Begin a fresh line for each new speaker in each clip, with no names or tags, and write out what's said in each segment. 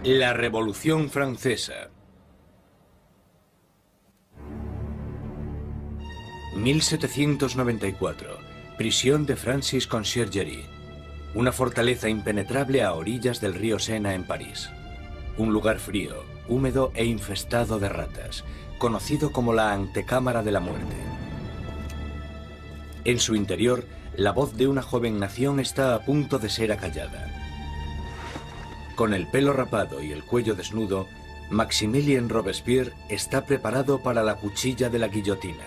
La Revolución Francesa. 1794. Prisión de Francis Conciergerie. Una fortaleza impenetrable a orillas del río Sena en París. Un lugar frío, húmedo e infestado de ratas, conocido como la antecámara de la muerte. En su interior, la voz de una joven nación está a punto de ser acallada. Con el pelo rapado y el cuello desnudo, Maximilien Robespierre está preparado para la cuchilla de la guillotina,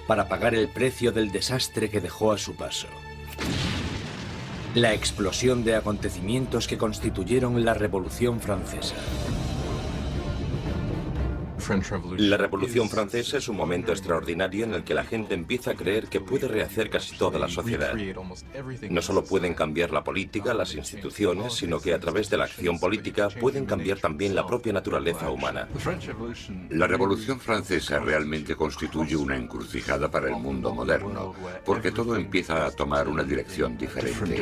para pagar el precio del desastre que dejó a su paso. La explosión de acontecimientos que constituyeron la Revolución Francesa.
La Revolución Francesa es un momento extraordinario en el que la gente empieza a creer que puede rehacer casi toda la sociedad. No solo pueden cambiar la política, las instituciones, sino que a través de la acción política pueden cambiar también la propia naturaleza humana.
La Revolución Francesa realmente constituye una encrucijada para el mundo moderno, porque todo empieza a tomar una dirección diferente.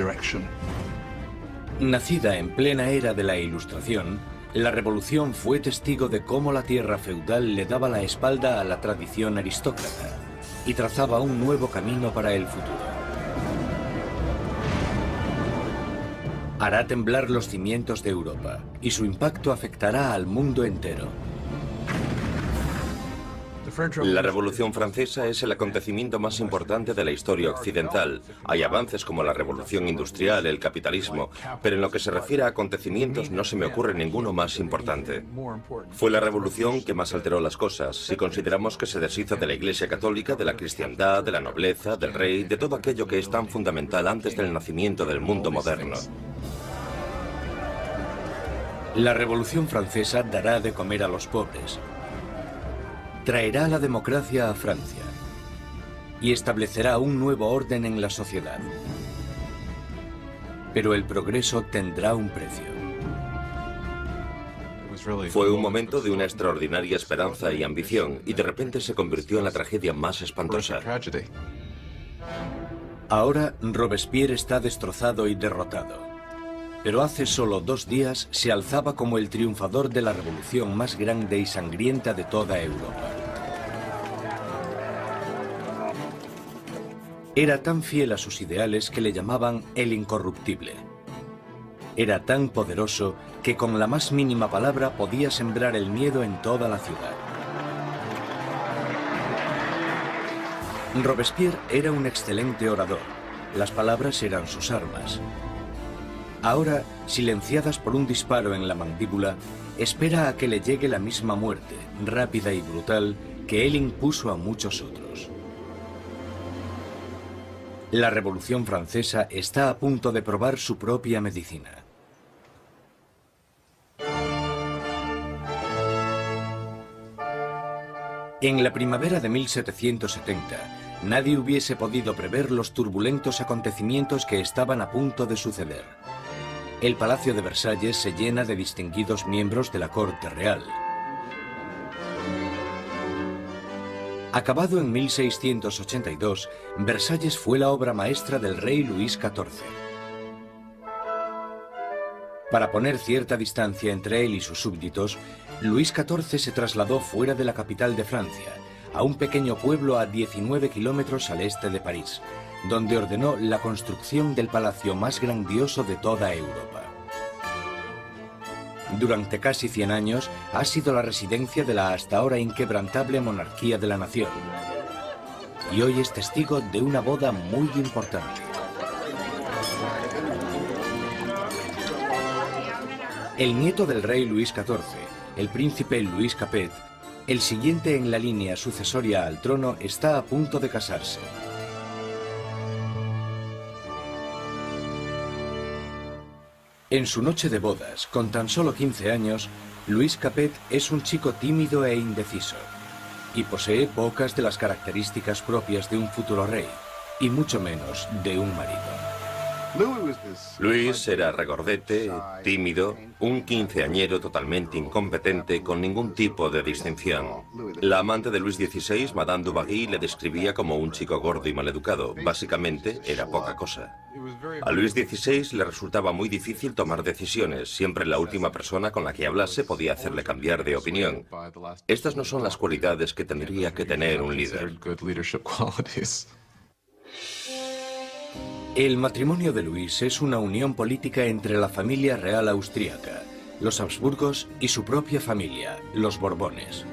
Nacida en plena era de la Ilustración, la Revolución fue testigo de cómo la tierra feudal le daba la espalda a la tradición aristócrata y trazaba un nuevo camino para el futuro. Hará temblar los cimientos de Europa y su impacto afectará al mundo entero.
La Revolución Francesa es el acontecimiento más importante de la historia occidental. Hay avances como la Revolución Industrial, el capitalismo, pero en lo que se refiere a acontecimientos no se me ocurre ninguno más importante. Fue la revolución que más alteró las cosas, si consideramos que se deshizo de la Iglesia Católica, de la cristiandad, de la nobleza, del rey, de todo aquello que es tan fundamental antes del nacimiento del mundo moderno.
La Revolución Francesa dará de comer a los pobres. Traerá la democracia a Francia y establecerá un nuevo orden en la sociedad. Pero el progreso tendrá un precio.
Fue un momento de una extraordinaria esperanza y ambición, y de repente se convirtió en la tragedia más espantosa.
Ahora Robespierre está destrozado y derrotado. Pero hace solo 2 días se alzaba como el triunfador de la revolución más grande y sangrienta de toda Europa. Era tan fiel a sus ideales que le llamaban el incorruptible. Era tan poderoso que con la más mínima palabra podía sembrar el miedo en toda la ciudad. Robespierre era un excelente orador. Las palabras eran sus armas. Ahora, silenciadas por un disparo en la mandíbula, espera a que le llegue la misma muerte, rápida y brutal, que él impuso a muchos otros. La Revolución Francesa está a punto de probar su propia medicina. En la primavera de 1770, nadie hubiese podido prever los turbulentos acontecimientos que estaban a punto de suceder. El Palacio de Versalles se llena de distinguidos miembros de la corte real. Acabado en 1682, Versalles fue la obra maestra del rey Luis XIV. Para poner cierta distancia entre él y sus súbditos, Luis XIV se trasladó fuera de la capital de Francia, a un pequeño pueblo a 19 kilómetros al este de París, donde ordenó la construcción del palacio más grandioso de toda Europa. Durante casi 100 años ha sido la residencia de la hasta ahora inquebrantable monarquía de la nación. Y hoy es testigo de una boda muy importante. El nieto del rey Luis XIV, el príncipe Louis Capet, el siguiente en la línea sucesoria al trono, está a punto de casarse. En su noche de bodas, con tan solo 15 años, Louis Capet es un chico tímido e indeciso, y posee pocas de las características propias de un futuro rey, y mucho menos de un marido.
Luis era regordete, tímido, un quinceañero totalmente incompetente, con ningún tipo de distinción. La amante de Luis XVI, Madame Dubarry, le describía como un chico gordo y maleducado. Básicamente, era poca cosa. A Luis XVI le resultaba muy difícil tomar decisiones. Siempre la última persona con la que hablase podía hacerle cambiar de opinión. Estas no son las cualidades que tendría que tener un líder.
El matrimonio de Luis es una unión política entre la familia real austríaca, los Habsburgos y su propia familia, los Borbones.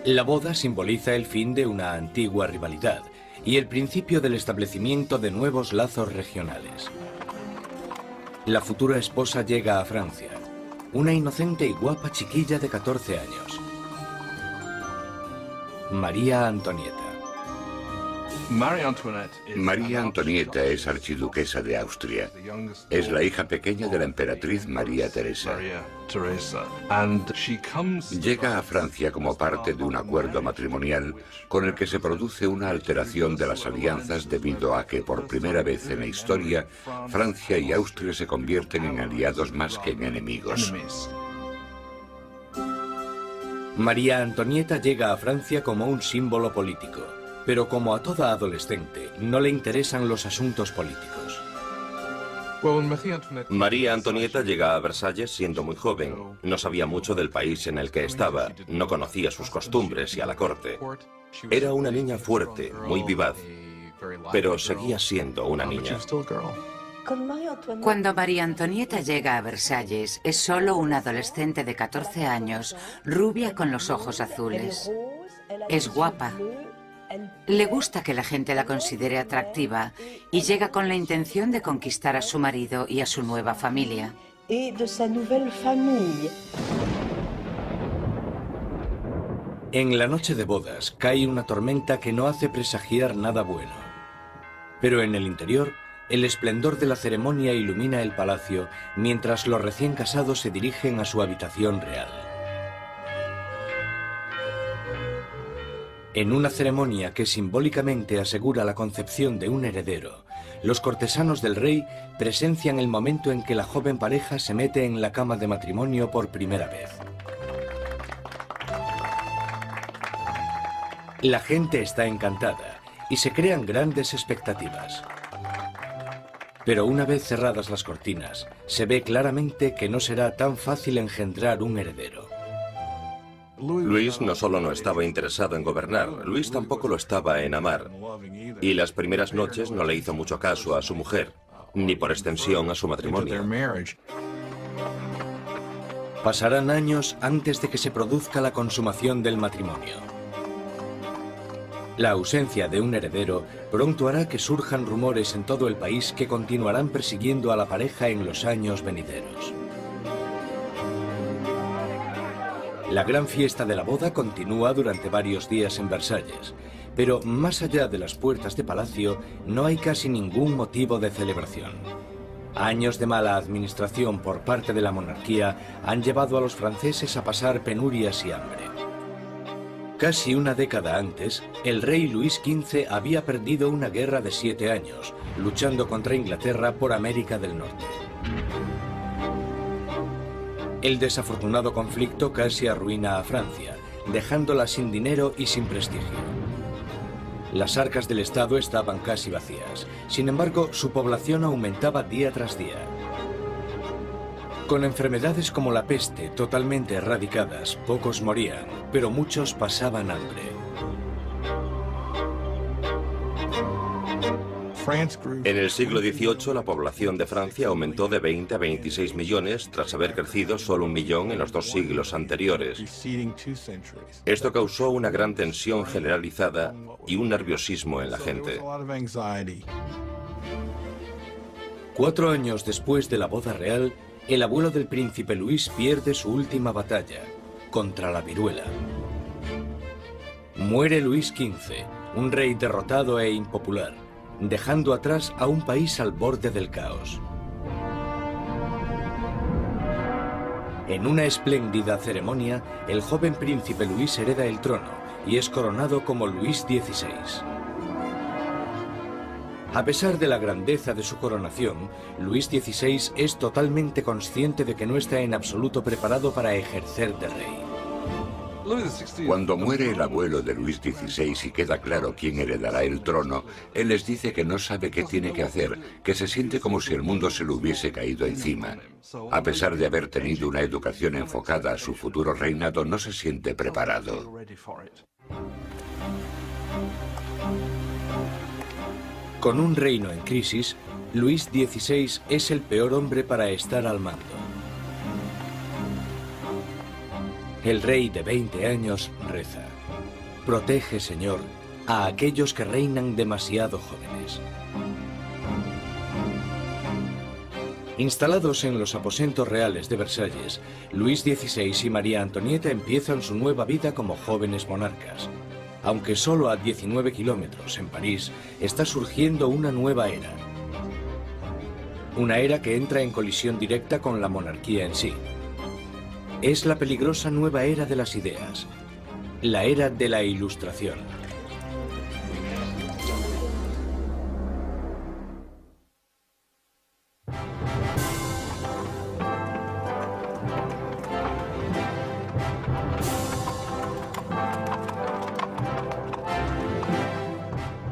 La boda simboliza el fin de una antigua rivalidad y el principio del establecimiento de nuevos lazos regionales. La futura esposa llega a Francia, una inocente y guapa chiquilla de 14 años. María Antonieta.
María Antonieta es archiduquesa de Austria. Es la hija pequeña de la emperatriz María Teresa. Llega a Francia como parte de un acuerdo matrimonial con el que se produce una alteración de las alianzas debido a que por primera vez en la historia Francia y Austria se convierten en aliados más que en enemigos.
María Antonieta llega a Francia como un símbolo político. Pero como a toda adolescente, no le interesan los asuntos políticos.
María Antonieta llega a Versalles siendo muy joven. No sabía mucho del país en el que estaba, no conocía sus costumbres y a la corte. Era una niña fuerte, muy vivaz, pero seguía siendo una niña.
Cuando María Antonieta llega a Versalles, es solo una adolescente de 14 años, rubia con los ojos azules. Es guapa. Le gusta que la gente la considere atractiva y llega con la intención de conquistar a su marido y a su nueva familia.
En la noche de bodas cae una tormenta que no hace presagiar nada bueno. Pero en el interior, el esplendor de la ceremonia ilumina el palacio mientras los recién casados se dirigen a su habitación real. En una ceremonia que simbólicamente asegura la concepción de un heredero, los cortesanos del rey presencian el momento en que la joven pareja se mete en la cama de matrimonio por primera vez. La gente está encantada y se crean grandes expectativas. Pero una vez cerradas las cortinas, se ve claramente que no será tan fácil engendrar un heredero.
Luis no solo no estaba interesado en gobernar, Luis tampoco lo estaba en amar. Y las primeras noches no le hizo mucho caso a su mujer, ni por extensión a su matrimonio.
Pasarán años antes de que se produzca la consumación del matrimonio. La ausencia de un heredero pronto hará que surjan rumores en todo el país que continuarán persiguiendo a la pareja en los años venideros. La gran fiesta de la boda continúa durante varios días en Versalles, pero más allá de las puertas de palacio no hay casi ningún motivo de celebración. Años de mala administración por parte de la monarquía han llevado a los franceses a pasar penurias y hambre. Casi una década antes, el rey Luis XV había perdido una guerra de 7 años, luchando contra Inglaterra por América del Norte. El desafortunado conflicto casi arruina a Francia, dejándola sin dinero y sin prestigio. Las arcas del Estado estaban casi vacías. Sin embargo, su población aumentaba día tras día. Con enfermedades como la peste totalmente erradicadas, pocos morían, pero muchos pasaban hambre.
En el siglo XVIII, la población de Francia aumentó de 20 a 26 millones tras haber crecido solo 1 millón en los 2 siglos anteriores. Esto causó una gran tensión generalizada y un nerviosismo en la gente.
4 años después de la boda real, el abuelo del príncipe Luis pierde su última batalla, contra la viruela. Muere Luis XV, un rey derrotado e impopular, dejando atrás a un país al borde del caos. En una espléndida ceremonia, el joven príncipe Luis hereda el trono y es coronado como Luis XVI. A pesar de la grandeza de su coronación, Luis XVI es totalmente consciente de que no está en absoluto preparado para ejercer de rey.
Cuando muere el abuelo de Luis XVI y queda claro quién heredará el trono, él les dice que no sabe qué tiene que hacer, que se siente como si el mundo se le hubiese caído encima. A pesar de haber tenido una educación enfocada a su futuro reinado, no se siente preparado.
Con un reino en crisis, Luis XVI es el peor hombre para estar al mando. El rey de 20 años reza: protege, Señor, a aquellos que reinan demasiado jóvenes. Instalados en los aposentos reales de Versalles, Luis XVI y María Antonieta empiezan su nueva vida como jóvenes monarcas. Aunque solo a 19 kilómetros en París, está surgiendo una nueva era. Una era que entra en colisión directa con la monarquía en sí. Es la peligrosa nueva era de las ideas, la era de la Ilustración.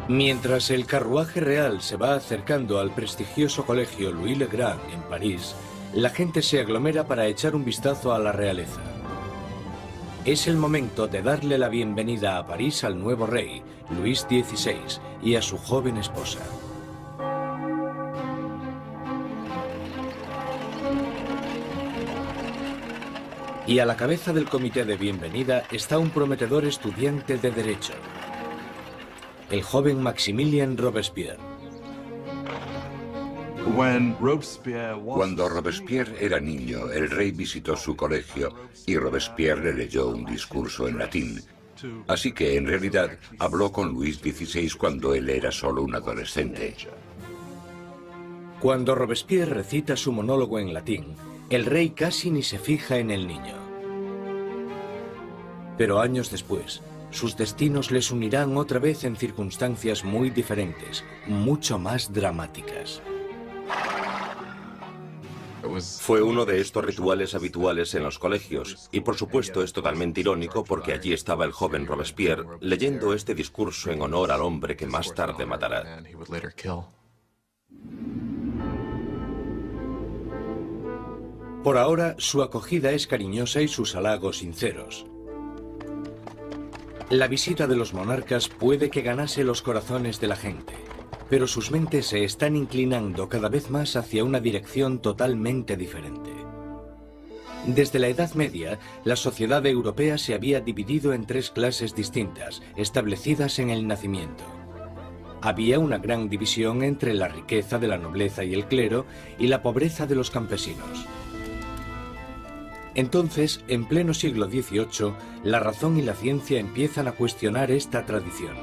Mientras el carruaje real se va acercando al prestigioso colegio Louis le Grand en París, la gente se aglomera para echar un vistazo a la realeza. Es el momento de darle la bienvenida a París al nuevo rey, Luis XVI, y a su joven esposa. Y a la cabeza del comité de bienvenida está un prometedor estudiante de Derecho, el joven Maximilien Robespierre.
Cuando Robespierre era niño, el rey visitó su colegio y Robespierre le leyó un discurso en latín. Así que, en realidad, habló con Luis XVI cuando él era solo un adolescente.
Cuando Robespierre recita su monólogo en latín, el rey casi ni se fija en el niño. Pero años después, sus destinos les unirán otra vez en circunstancias muy diferentes, mucho más dramáticas.
Fue uno de estos rituales habituales en los colegios, y por supuesto es totalmente irónico porque allí estaba el joven Robespierre leyendo este discurso en honor al hombre que más tarde matará.
Por ahora, su acogida es cariñosa y sus halagos sinceros. La visita de los monarcas puede que ganase los corazones de la gente, pero sus mentes se están inclinando cada vez más hacia una dirección totalmente diferente. Desde la Edad Media, la sociedad europea se había dividido en tres clases distintas, establecidas en el nacimiento. Había una gran división entre la riqueza de la nobleza y el clero y la pobreza de los campesinos. Entonces, en pleno siglo XVIII, la razón y la ciencia empiezan a cuestionar esta tradición.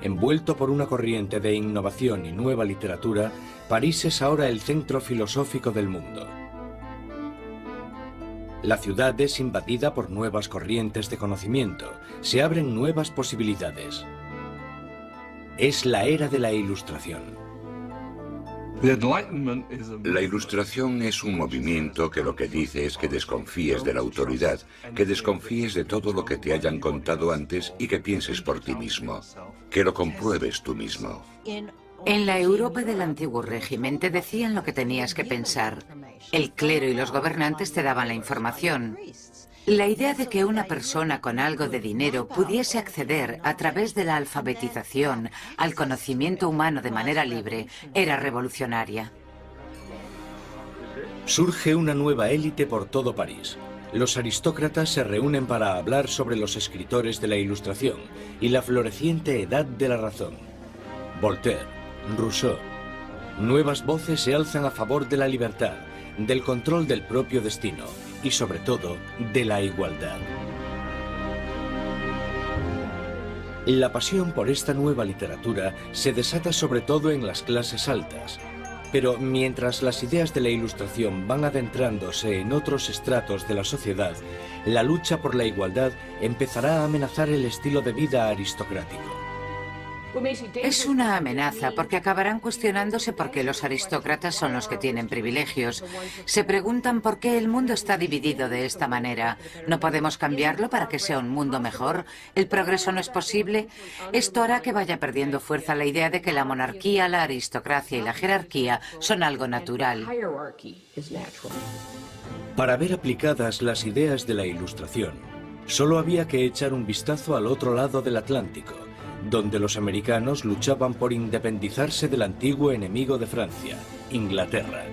Envuelto por una corriente de innovación y nueva literatura, París es ahora el centro filosófico del mundo. La ciudad es invadida por nuevas corrientes de conocimiento, se abren nuevas posibilidades. Es la era de la Ilustración.
La Ilustración es un movimiento que lo que dice es que desconfíes de la autoridad, que desconfíes de todo lo que te hayan contado antes y que pienses por ti mismo, que lo compruebes tú mismo.
En la Europa del antiguo régimen te decían lo que tenías que pensar. El clero y los gobernantes te daban la información. La idea de que una persona con algo de dinero pudiese acceder a través de la alfabetización al conocimiento humano de manera libre era revolucionaria.
Surge una nueva élite por todo París. Los aristócratas se reúnen para hablar sobre los escritores de la Ilustración y la floreciente edad de la razón. Voltaire, Rousseau. Nuevas voces se alzan a favor de la libertad, del control del propio destino y, sobre todo, de la igualdad. La pasión por esta nueva literatura se desata sobre todo en las clases altas, pero mientras las ideas de la Ilustración van adentrándose en otros estratos de la sociedad, la lucha por la igualdad empezará a amenazar el estilo de vida aristocrático.
Es una amenaza porque acabarán cuestionándose por qué los aristócratas son los que tienen privilegios. Se preguntan por qué el mundo está dividido de esta manera. ¿No podemos cambiarlo para que sea un mundo mejor? ¿El progreso no es posible? Esto hará que vaya perdiendo fuerza la idea de que la monarquía, la aristocracia y la jerarquía son algo natural.
Para ver aplicadas las ideas de la Ilustración, solo había que echar un vistazo al otro lado del Atlántico, donde los americanos luchaban por independizarse del antiguo enemigo de Francia, Inglaterra.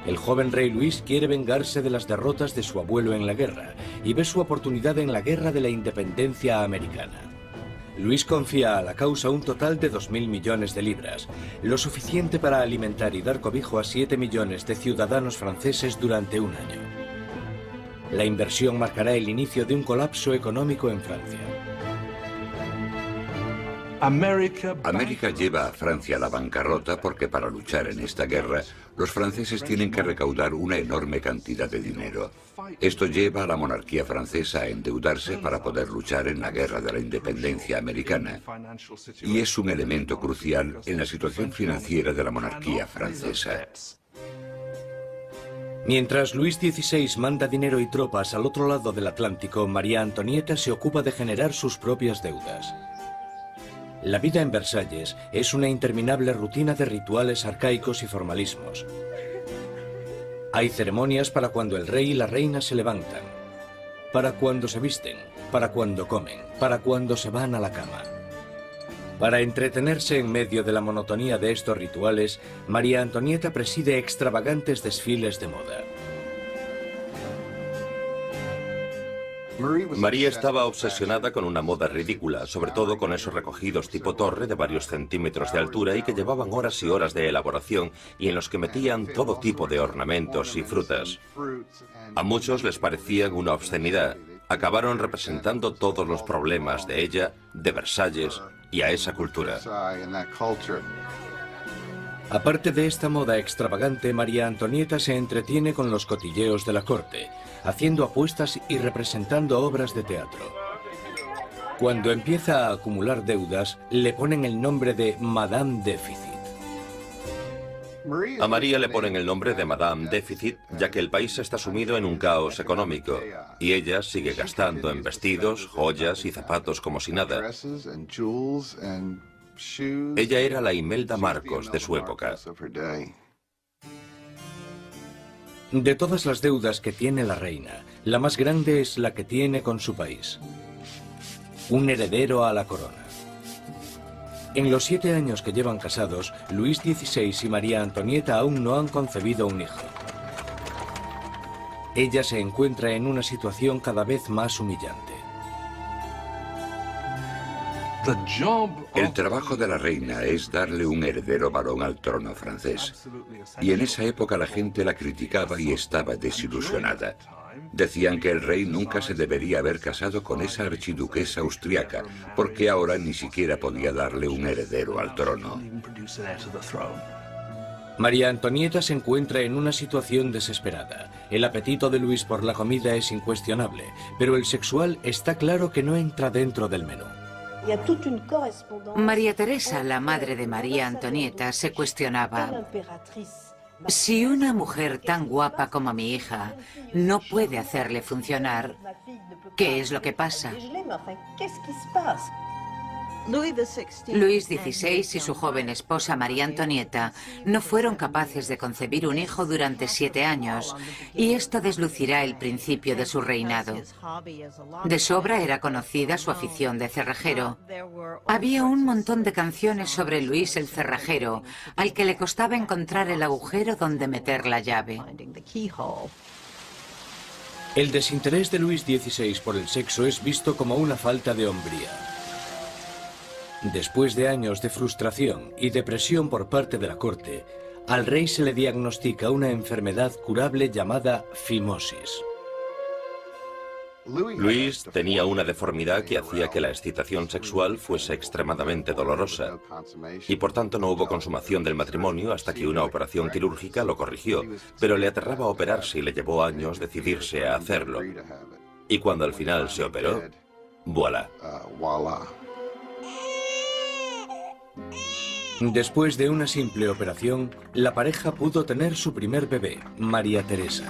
El joven rey Luis quiere vengarse de las derrotas de su abuelo en la guerra y ve su oportunidad en la guerra de la independencia americana. Luis confía a la causa un total de 2.000 millones de libras, lo suficiente para alimentar y dar cobijo a 7 millones de ciudadanos franceses durante un año. La inversión marcará el inicio de un colapso económico en Francia.
América lleva a Francia a la bancarrota porque para luchar en esta guerra los franceses tienen que recaudar una enorme cantidad de dinero. Esto lleva a la monarquía francesa a endeudarse para poder luchar en la guerra de la independencia americana. Y es un elemento crucial en la situación financiera de la monarquía francesa.
Mientras Luis XVI manda dinero y tropas al otro lado del Atlántico, María Antonieta se ocupa de generar sus propias deudas. La vida en Versalles es una interminable rutina de rituales arcaicos y formalismos. Hay ceremonias para cuando el rey y la reina se levantan, para cuando se visten, para cuando comen, para cuando se van a la cama. Para entretenerse en medio de la monotonía de estos rituales, María Antonieta preside extravagantes desfiles de moda.
María estaba obsesionada con una moda ridícula, sobre todo con esos recogidos tipo torre de varios centímetros de altura y que llevaban horas y horas de elaboración y en los que metían todo tipo de ornamentos y frutas. A muchos les parecían una obscenidad. Acabaron representando todos los problemas de ella, de Versalles y a esa cultura.
Aparte de esta moda extravagante, María Antonieta se entretiene con los cotilleos de la corte, haciendo apuestas y representando obras de teatro. Cuando empieza a acumular deudas, le ponen el nombre de Madame Déficit.
A María le ponen el nombre de Madame Déficit, ya que el país está sumido en un caos económico, y ella sigue gastando en vestidos, joyas y zapatos como si nada. Ella era la Imelda Marcos de su época.
De todas las deudas que tiene la reina, la más grande es la que tiene con su país. Un heredero a la corona. En los 7 años que llevan casados, Luis XVI y María Antonieta aún no han concebido un hijo. Ella se encuentra en una situación cada vez más humillante.
El trabajo de la reina es darle un heredero varón al trono francés. Y en esa época la gente la criticaba y estaba desilusionada. Decían que el rey nunca se debería haber casado con esa archiduquesa austriaca, porque ahora ni siquiera podía darle un heredero al trono.
María Antonieta se encuentra en una situación desesperada. El apetito de Luis por la comida es incuestionable, pero el sexual está claro que no entra dentro del menú.
María Teresa, la madre de María Antonieta, se cuestionaba: si una mujer tan guapa como mi hija no puede hacerle funcionar, ¿qué es lo que pasa? Luis XVI y su joven esposa María Antonieta no fueron capaces de concebir un hijo durante 7 años, y esto deslucirá el principio de su reinado. De sobra era conocida su afición de cerrajero. Había un montón de canciones sobre Luis el cerrajero, al que le costaba encontrar el agujero donde meter la llave.
El desinterés de Luis XVI por el sexo es visto como una falta de hombría. Después de años de frustración y depresión por parte de la corte, al rey se le diagnostica una enfermedad curable llamada fimosis.
Luis tenía una deformidad que hacía que la excitación sexual fuese extremadamente dolorosa, y por tanto no hubo consumación del matrimonio hasta que una operación quirúrgica lo corrigió, pero le aterraba operarse y le llevó años decidirse a hacerlo. Y cuando al final se operó, voilà.
Después de una simple operación, la pareja pudo tener su primer bebé, María Teresa.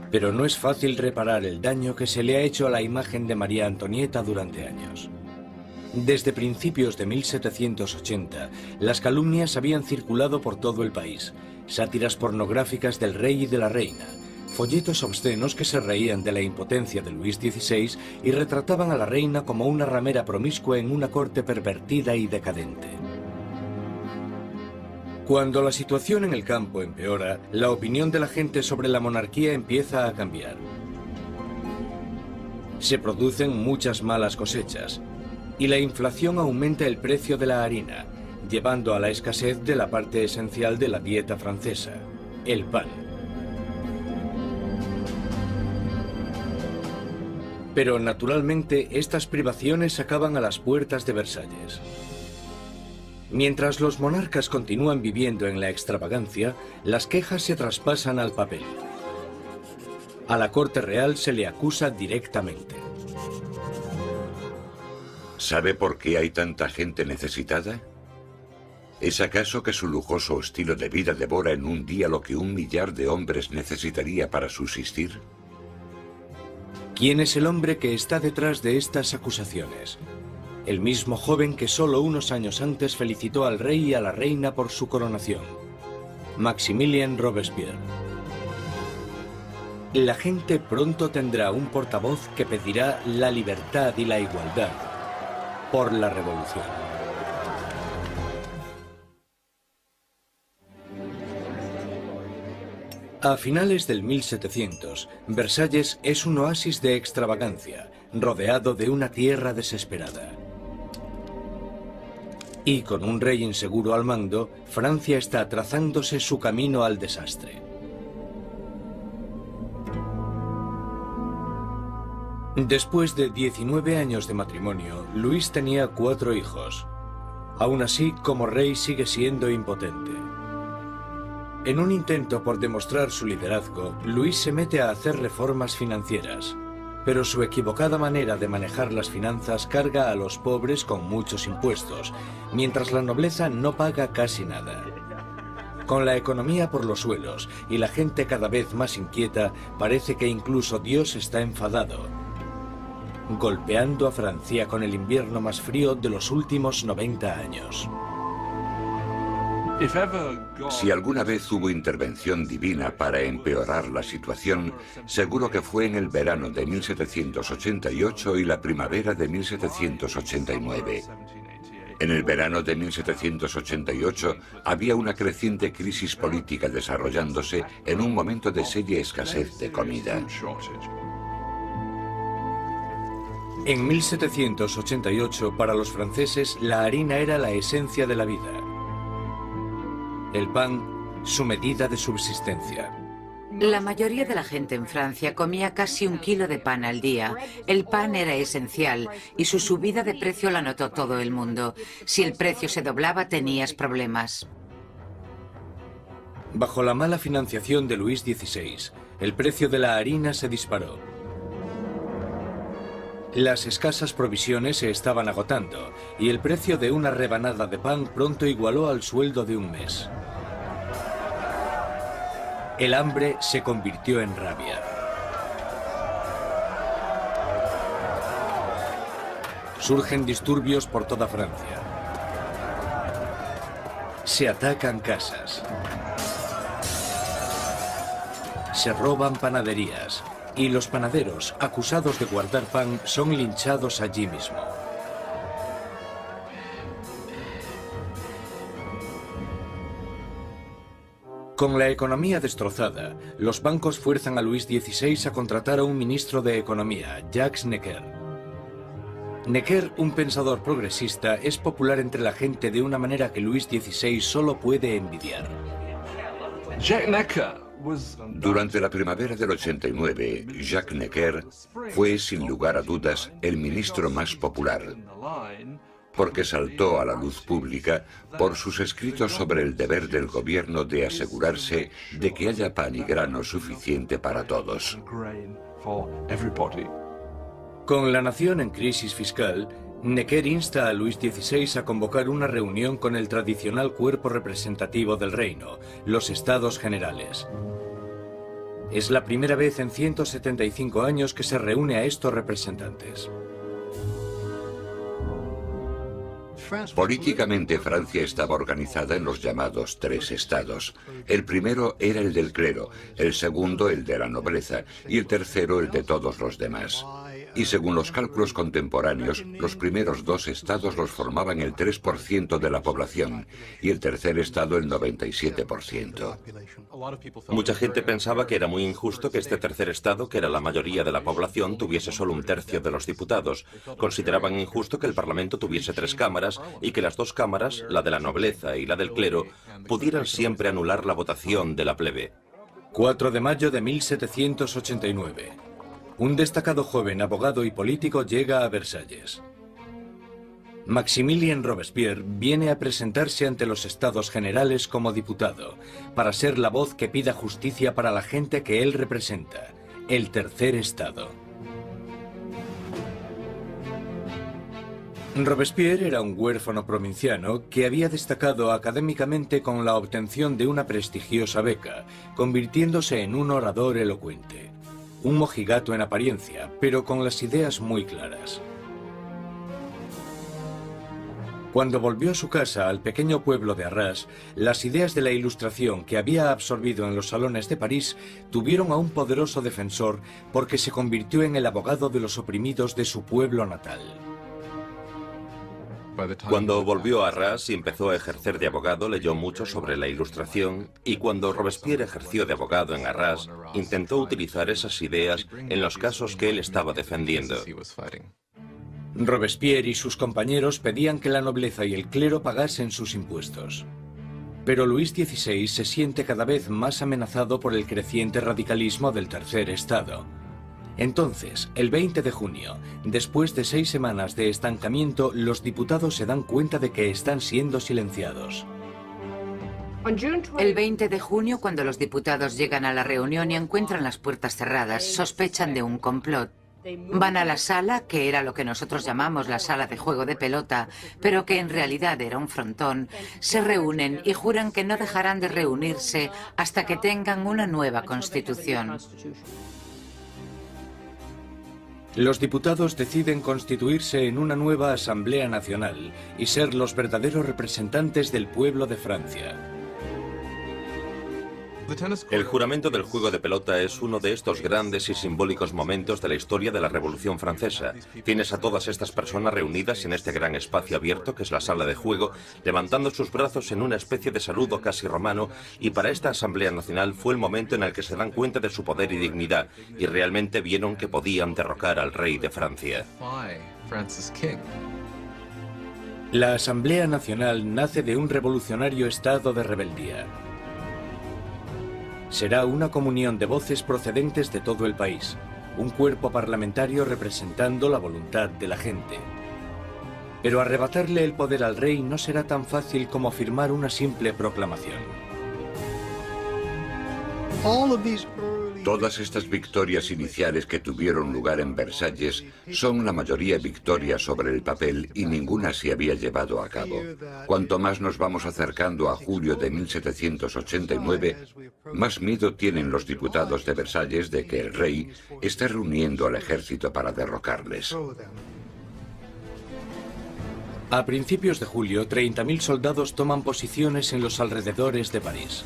Pero no es fácil reparar el daño que se le ha hecho a la imagen de María Antonieta durante años. Desde principios de 1780, las calumnias habían circulado por todo el país. Sátiras pornográficas del rey y de la reina, folletos obscenos que se reían de la impotencia de Luis XVI y retrataban a la reina como una ramera promiscua en una corte pervertida y decadente. Cuando la situación en el campo empeora, la opinión de la gente sobre la monarquía empieza a cambiar. Se producen muchas malas cosechas y la inflación aumenta el precio de la harina, llevando a la escasez de la parte esencial de la dieta francesa, el pan. Pero naturalmente estas privaciones acaban a las puertas de Versalles. Mientras los monarcas continúan viviendo en la extravagancia, las quejas se traspasan al papel. A la corte real se le acusa directamente.
¿Sabe por qué hay tanta gente necesitada? ¿Es acaso que su lujoso estilo de vida devora en un día lo que 1 millar de hombres necesitaría para subsistir?
¿Quién es el hombre que está detrás de estas acusaciones? El mismo joven que solo unos años antes felicitó al rey y a la reina por su coronación, Maximilien Robespierre. La gente pronto tendrá un portavoz que pedirá la libertad y la igualdad por la revolución. A finales del 1700, Versalles es un oasis de extravagancia, rodeado de una tierra desesperada. Y con un rey inseguro al mando, Francia está trazándose su camino al desastre. Después de 19 años de matrimonio, Luis tenía 4 hijos. Aún así, como rey sigue siendo impotente. En un intento por demostrar su liderazgo, Luis se mete a hacer reformas financieras. Pero su equivocada manera de manejar las finanzas carga a los pobres con muchos impuestos, mientras la nobleza no paga casi nada. Con la economía por los suelos y la gente cada vez más inquieta, parece que incluso Dios está enfadado, golpeando a Francia con el invierno más frío de los últimos 90 años.
Si alguna vez hubo intervención divina para empeorar la situación, seguro que fue en el verano de 1788 y la primavera de 1789. En el verano de 1788 había una creciente crisis política desarrollándose en un momento de seria escasez de comida.
En 1788, para los franceses, la harina era la esencia de la vida. El pan, su medida de subsistencia.
La mayoría de la gente en Francia comía casi 1 kilo de pan al día. El pan era esencial y su subida de precio la notó todo el mundo. Si el precio se doblaba, tenías problemas.
Bajo la mala financiación de Luis XVI, el precio de la harina se disparó. Las escasas provisiones se estaban agotando y el precio de una rebanada de pan pronto igualó al sueldo de un mes. El hambre se convirtió en rabia. Surgen disturbios por toda Francia. Se atacan casas. Se roban panaderías. Y los panaderos, acusados de guardar pan, son linchados allí mismo. Con la economía destrozada, los bancos fuerzan a Luis XVI a contratar a un ministro de Economía, Jacques Necker. Necker, un pensador progresista, es popular entre la gente de una manera que Luis XVI solo puede envidiar.
Durante la primavera del 89, Jacques Necker fue, sin lugar a dudas, el ministro más popular, porque saltó a la luz pública por sus escritos sobre el deber del gobierno de asegurarse de que haya pan y grano suficiente para todos.
Con la nación en crisis fiscal, Necker insta a Luis XVI a convocar una reunión con el tradicional cuerpo representativo del reino, los Estados Generales. Es la primera vez en 175 años que se reúne a estos representantes.
Políticamente, Francia estaba organizada en los llamados tres estados. El primero era el del clero, el segundo el de la nobleza y el tercero el de todos los demás. Y según los cálculos contemporáneos, los primeros dos estados los formaban el 3% de la población y el tercer estado el 97%.
Mucha gente pensaba que era muy injusto que este tercer estado, que era la mayoría de la población, tuviese solo un tercio de los diputados. Consideraban injusto que el Parlamento tuviese 3 cámaras y que las 2 cámaras, la de la nobleza y la del clero, pudieran siempre anular la votación de la plebe.
4 de mayo de 1789. Un destacado joven abogado y político llega a Versalles. Maximilien Robespierre viene a presentarse ante los Estados Generales como diputado, para ser la voz que pida justicia para la gente que él representa, el tercer estado. Robespierre era un huérfano provinciano que había destacado académicamente con la obtención de una prestigiosa beca, convirtiéndose en un orador elocuente. Un mojigato en apariencia, pero con las ideas muy claras. Cuando volvió a su casa, al pequeño pueblo de Arras, las ideas de la Ilustración que había absorbido en los salones de París tuvieron a un poderoso defensor porque se convirtió en el abogado de los oprimidos de su pueblo natal.
Cuando volvió a Arras y empezó a ejercer de abogado, leyó mucho sobre la Ilustración, y cuando Robespierre ejerció de abogado en Arras, intentó utilizar esas ideas en los casos que él estaba defendiendo.
Robespierre y sus compañeros pedían que la nobleza y el clero pagasen sus impuestos. Pero Luis XVI se siente cada vez más amenazado por el creciente radicalismo del tercer estado. Entonces, el 20 de junio, después de 6 semanas de estancamiento, los diputados se dan cuenta de que están siendo silenciados.
El 20 de junio, cuando los diputados llegan a la reunión y encuentran las puertas cerradas, sospechan de un complot. Van a la sala, que era lo que nosotros llamamos la sala de juego de pelota, pero que en realidad era un frontón, se reúnen y juran que no dejarán de reunirse hasta que tengan una nueva constitución.
Los diputados deciden constituirse en una nueva Asamblea Nacional y ser los verdaderos representantes del pueblo de Francia.
El juramento del juego de pelota es uno de estos grandes y simbólicos momentos de la historia de la Revolución Francesa. Tienes a todas estas personas reunidas en este gran espacio abierto que es la sala de juego, levantando sus brazos en una especie de saludo casi romano, y para esta Asamblea Nacional fue el momento en el que se dan cuenta de su poder y dignidad, y realmente vieron que podían derrocar al rey de Francia.
La Asamblea Nacional nace de un revolucionario estado de rebeldía. Será una comunión de voces procedentes de todo el país, un cuerpo parlamentario representando la voluntad de la gente. Pero arrebatarle el poder al rey no será tan fácil como firmar una simple proclamación.
Todas estas victorias iniciales que tuvieron lugar en Versalles son la mayoría victorias sobre el papel y ninguna se había llevado a cabo. Cuanto más nos vamos acercando a julio de 1789, más miedo tienen los diputados de Versalles de que el rey esté reuniendo al ejército para derrocarles.
A principios de julio, 30.000 soldados toman posiciones en los alrededores de París.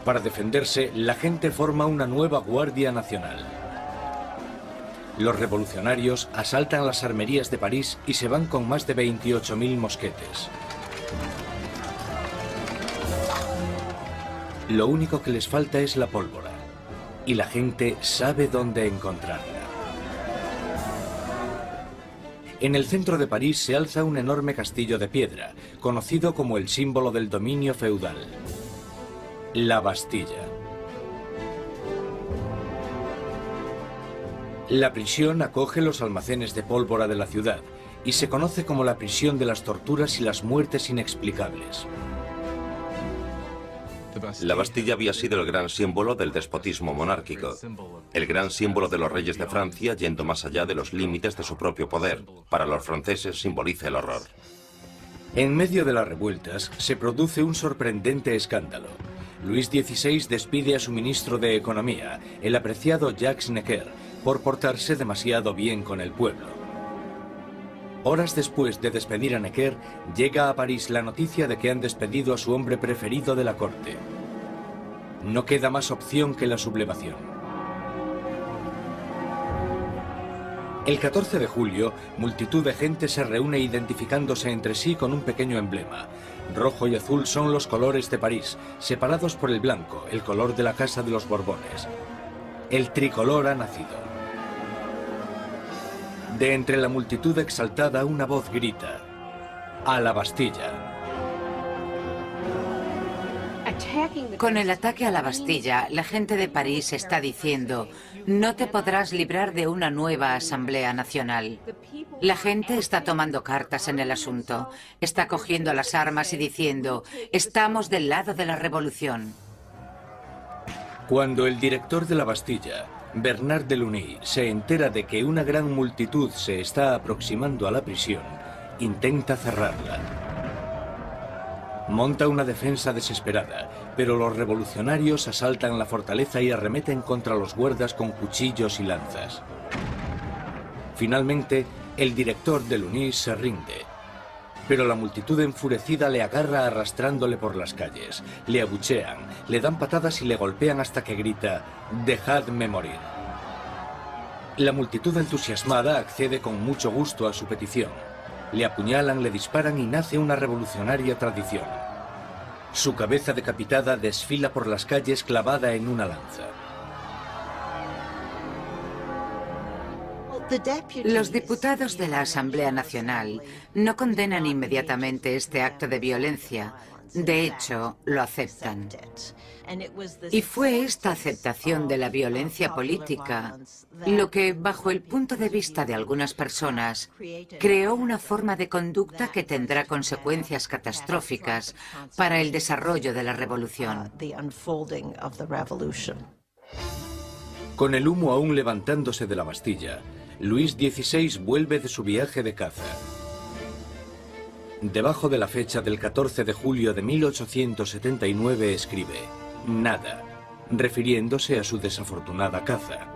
Para defenderse, la gente forma una nueva Guardia Nacional. Los revolucionarios asaltan las armerías de París y se van con más de 28.000 mosquetes. Lo único que les falta es la pólvora, y la gente sabe dónde encontrarla. En el centro de París se alza un enorme castillo de piedra, conocido como el símbolo del dominio feudal. La Bastilla. La prisión acoge los almacenes de pólvora de la ciudad y se conoce como la prisión de las torturas y las muertes inexplicables.
La Bastilla había sido el gran símbolo del despotismo monárquico, el gran símbolo de los reyes de Francia yendo más allá de los límites de su propio poder. Para los franceses simboliza el horror.
En medio de las revueltas se produce un sorprendente escándalo. Luis XVI despide a su ministro de Economía, el apreciado Jacques Necker, por portarse demasiado bien con el pueblo. Horas después de despedir a Necker, llega a París la noticia de que han despedido a su hombre preferido de la corte. No queda más opción que la sublevación. El 14 de julio, multitud de gente se reúne identificándose entre sí con un pequeño emblema. Rojo y azul son los colores de París, separados por el blanco, el color de la Casa de los Borbones. El tricolor ha nacido. De entre la multitud exaltada, una voz grita: ¡A la Bastilla!
Con el ataque a la Bastilla, la gente de París está diciendo: no te podrás librar de una nueva Asamblea Nacional. La gente está tomando cartas en el asunto, está cogiendo las armas y diciendo: estamos del lado de la revolución.
Cuando el director de la Bastilla, Bernard de Lugny, se entera de que una gran multitud se está aproximando a la prisión, intenta cerrarla. Monta una defensa desesperada, pero los revolucionarios asaltan la fortaleza y arremeten contra los guardas con cuchillos y lanzas. Finalmente, el director de Lugny se rinde, pero la multitud enfurecida le agarra arrastrándole por las calles, le abuchean, le dan patadas y le golpean hasta que grita: «¡Dejadme morir!». La multitud entusiasmada accede con mucho gusto a su petición. Le apuñalan, le disparan y nace una revolucionaria tradición. Su cabeza decapitada desfila por las calles clavada en una lanza.
Los diputados de la Asamblea Nacional no condenan inmediatamente este acto de violencia. De hecho, lo aceptan. Y fue esta aceptación de la violencia política lo que, bajo el punto de vista de algunas personas, creó una forma de conducta que tendrá consecuencias catastróficas para el desarrollo de la revolución.
Con el humo aún levantándose de la Bastilla, Luis XVI vuelve de su viaje de caza. Debajo de la fecha del 14 de julio de 1879 escribe: «Nada», refiriéndose a su desafortunada caza.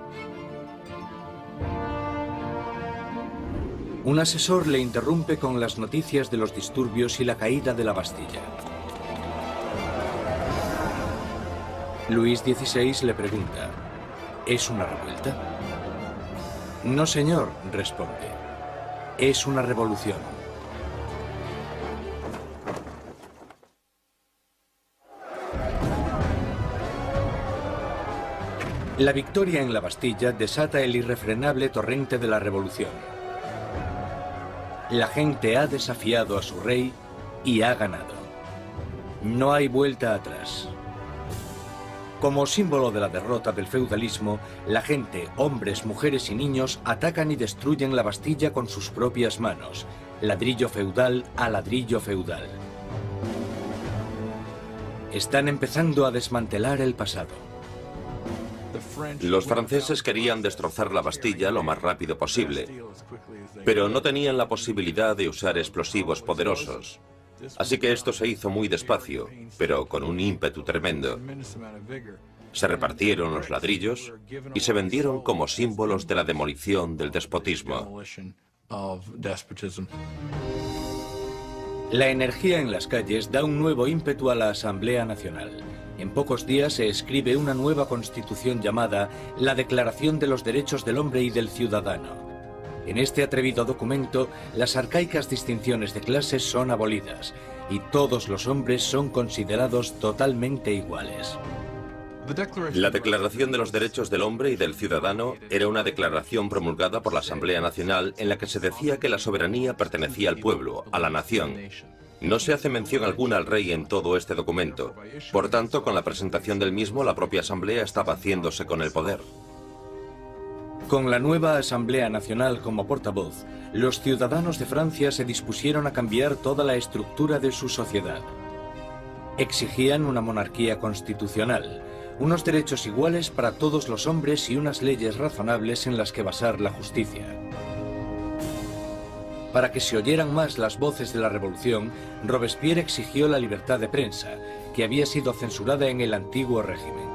Un asesor le interrumpe con las noticias de los disturbios y la caída de la Bastilla. Luis XVI le pregunta: ¿es una revuelta? «No, señor», responde. «Es una revolución». La victoria en la Bastilla desata el irrefrenable torrente de la revolución. La gente ha desafiado a su rey y ha ganado. No hay vuelta atrás. Como símbolo de la derrota del feudalismo, la gente, hombres, mujeres y niños, atacan y destruyen la Bastilla con sus propias manos, ladrillo feudal a ladrillo feudal. Están empezando a desmantelar el pasado.
Los franceses querían destrozar la Bastilla lo más rápido posible, pero no tenían la posibilidad de usar explosivos poderosos. Así que esto se hizo muy despacio, pero con un ímpetu tremendo. Se repartieron los ladrillos y se vendieron como símbolos de la demolición del despotismo.
La energía en las calles da un nuevo ímpetu a la Asamblea Nacional. En pocos días se escribe una nueva constitución llamada la Declaración de los Derechos del Hombre y del Ciudadano. En este atrevido documento, las arcaicas distinciones de clases son abolidas y todos los hombres son considerados totalmente iguales.
La Declaración de los Derechos del Hombre y del Ciudadano era una declaración promulgada por la Asamblea Nacional en la que se decía que la soberanía pertenecía al pueblo, a la nación. No se hace mención alguna al rey en todo este documento. Por tanto, con la presentación del mismo, la propia Asamblea estaba haciéndose con el poder.
Con la nueva Asamblea Nacional como portavoz, los ciudadanos de Francia se dispusieron a cambiar toda la estructura de su sociedad. Exigían una monarquía constitucional, unos derechos iguales para todos los hombres y unas leyes razonables en las que basar la justicia. Para que se oyeran más las voces de la revolución, Robespierre exigió la libertad de prensa, que había sido censurada en el antiguo régimen.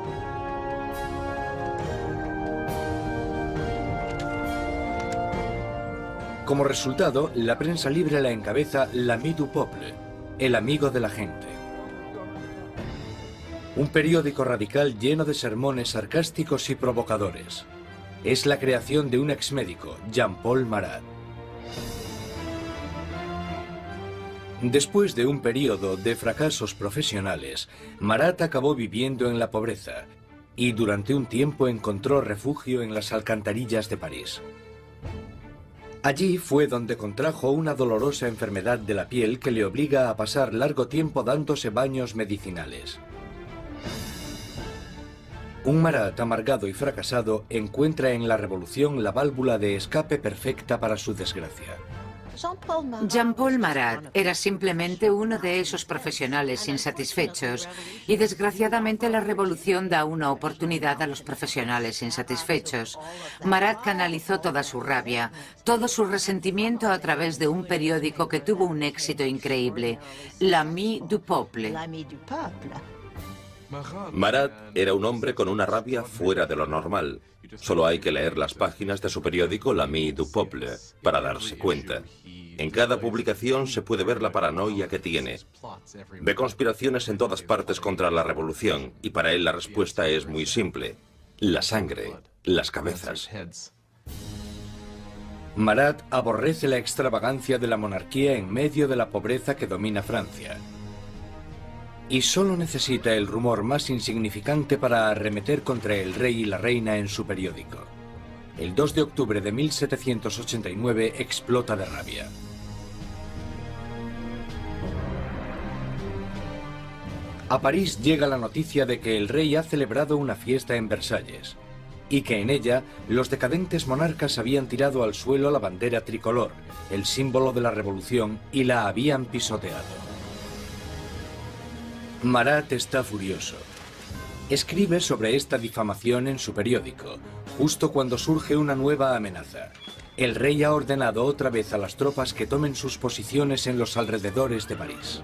Como resultado, la prensa libre la encabeza l'ami du peuple, el amigo de la gente. Un periódico radical lleno de sermones sarcásticos y provocadores. Es la creación de un exmédico, Jean-Paul Marat. Después de un periodo de fracasos profesionales, Marat acabó viviendo en la pobreza y durante un tiempo encontró refugio en las alcantarillas de París. Allí fue donde contrajo una dolorosa enfermedad de la piel que le obliga a pasar largo tiempo dándose baños medicinales. Un Marat amargado y fracasado encuentra en la revolución la válvula de escape perfecta para su desgracia.
Jean-Paul Marat era simplemente uno de esos profesionales insatisfechos y desgraciadamente la revolución da una oportunidad a los profesionales insatisfechos. Marat canalizó toda su rabia, todo su resentimiento a través de un periódico que tuvo un éxito increíble, l'ami du peuple.
Marat era un hombre con una rabia fuera de lo normal. Solo hay que leer las páginas de su periódico l'ami du peuple para darse cuenta. En cada publicación se puede ver la paranoia que tiene. Ve conspiraciones en todas partes contra la revolución y para él la respuesta es muy simple. La sangre, las cabezas.
Marat aborrece la extravagancia de la monarquía en medio de la pobreza que domina Francia. Y solo necesita el rumor más insignificante para arremeter contra el rey y la reina en su periódico. El 2 de octubre de 1789 explota de rabia. A París llega la noticia de que el rey ha celebrado una fiesta en Versalles y que en ella los decadentes monarcas habían tirado al suelo la bandera tricolor, el símbolo de la revolución, y la habían pisoteado. Marat está furioso. Escribe sobre esta difamación en su periódico, justo cuando surge una nueva amenaza. El rey ha ordenado otra vez a las tropas que tomen sus posiciones en los alrededores de París.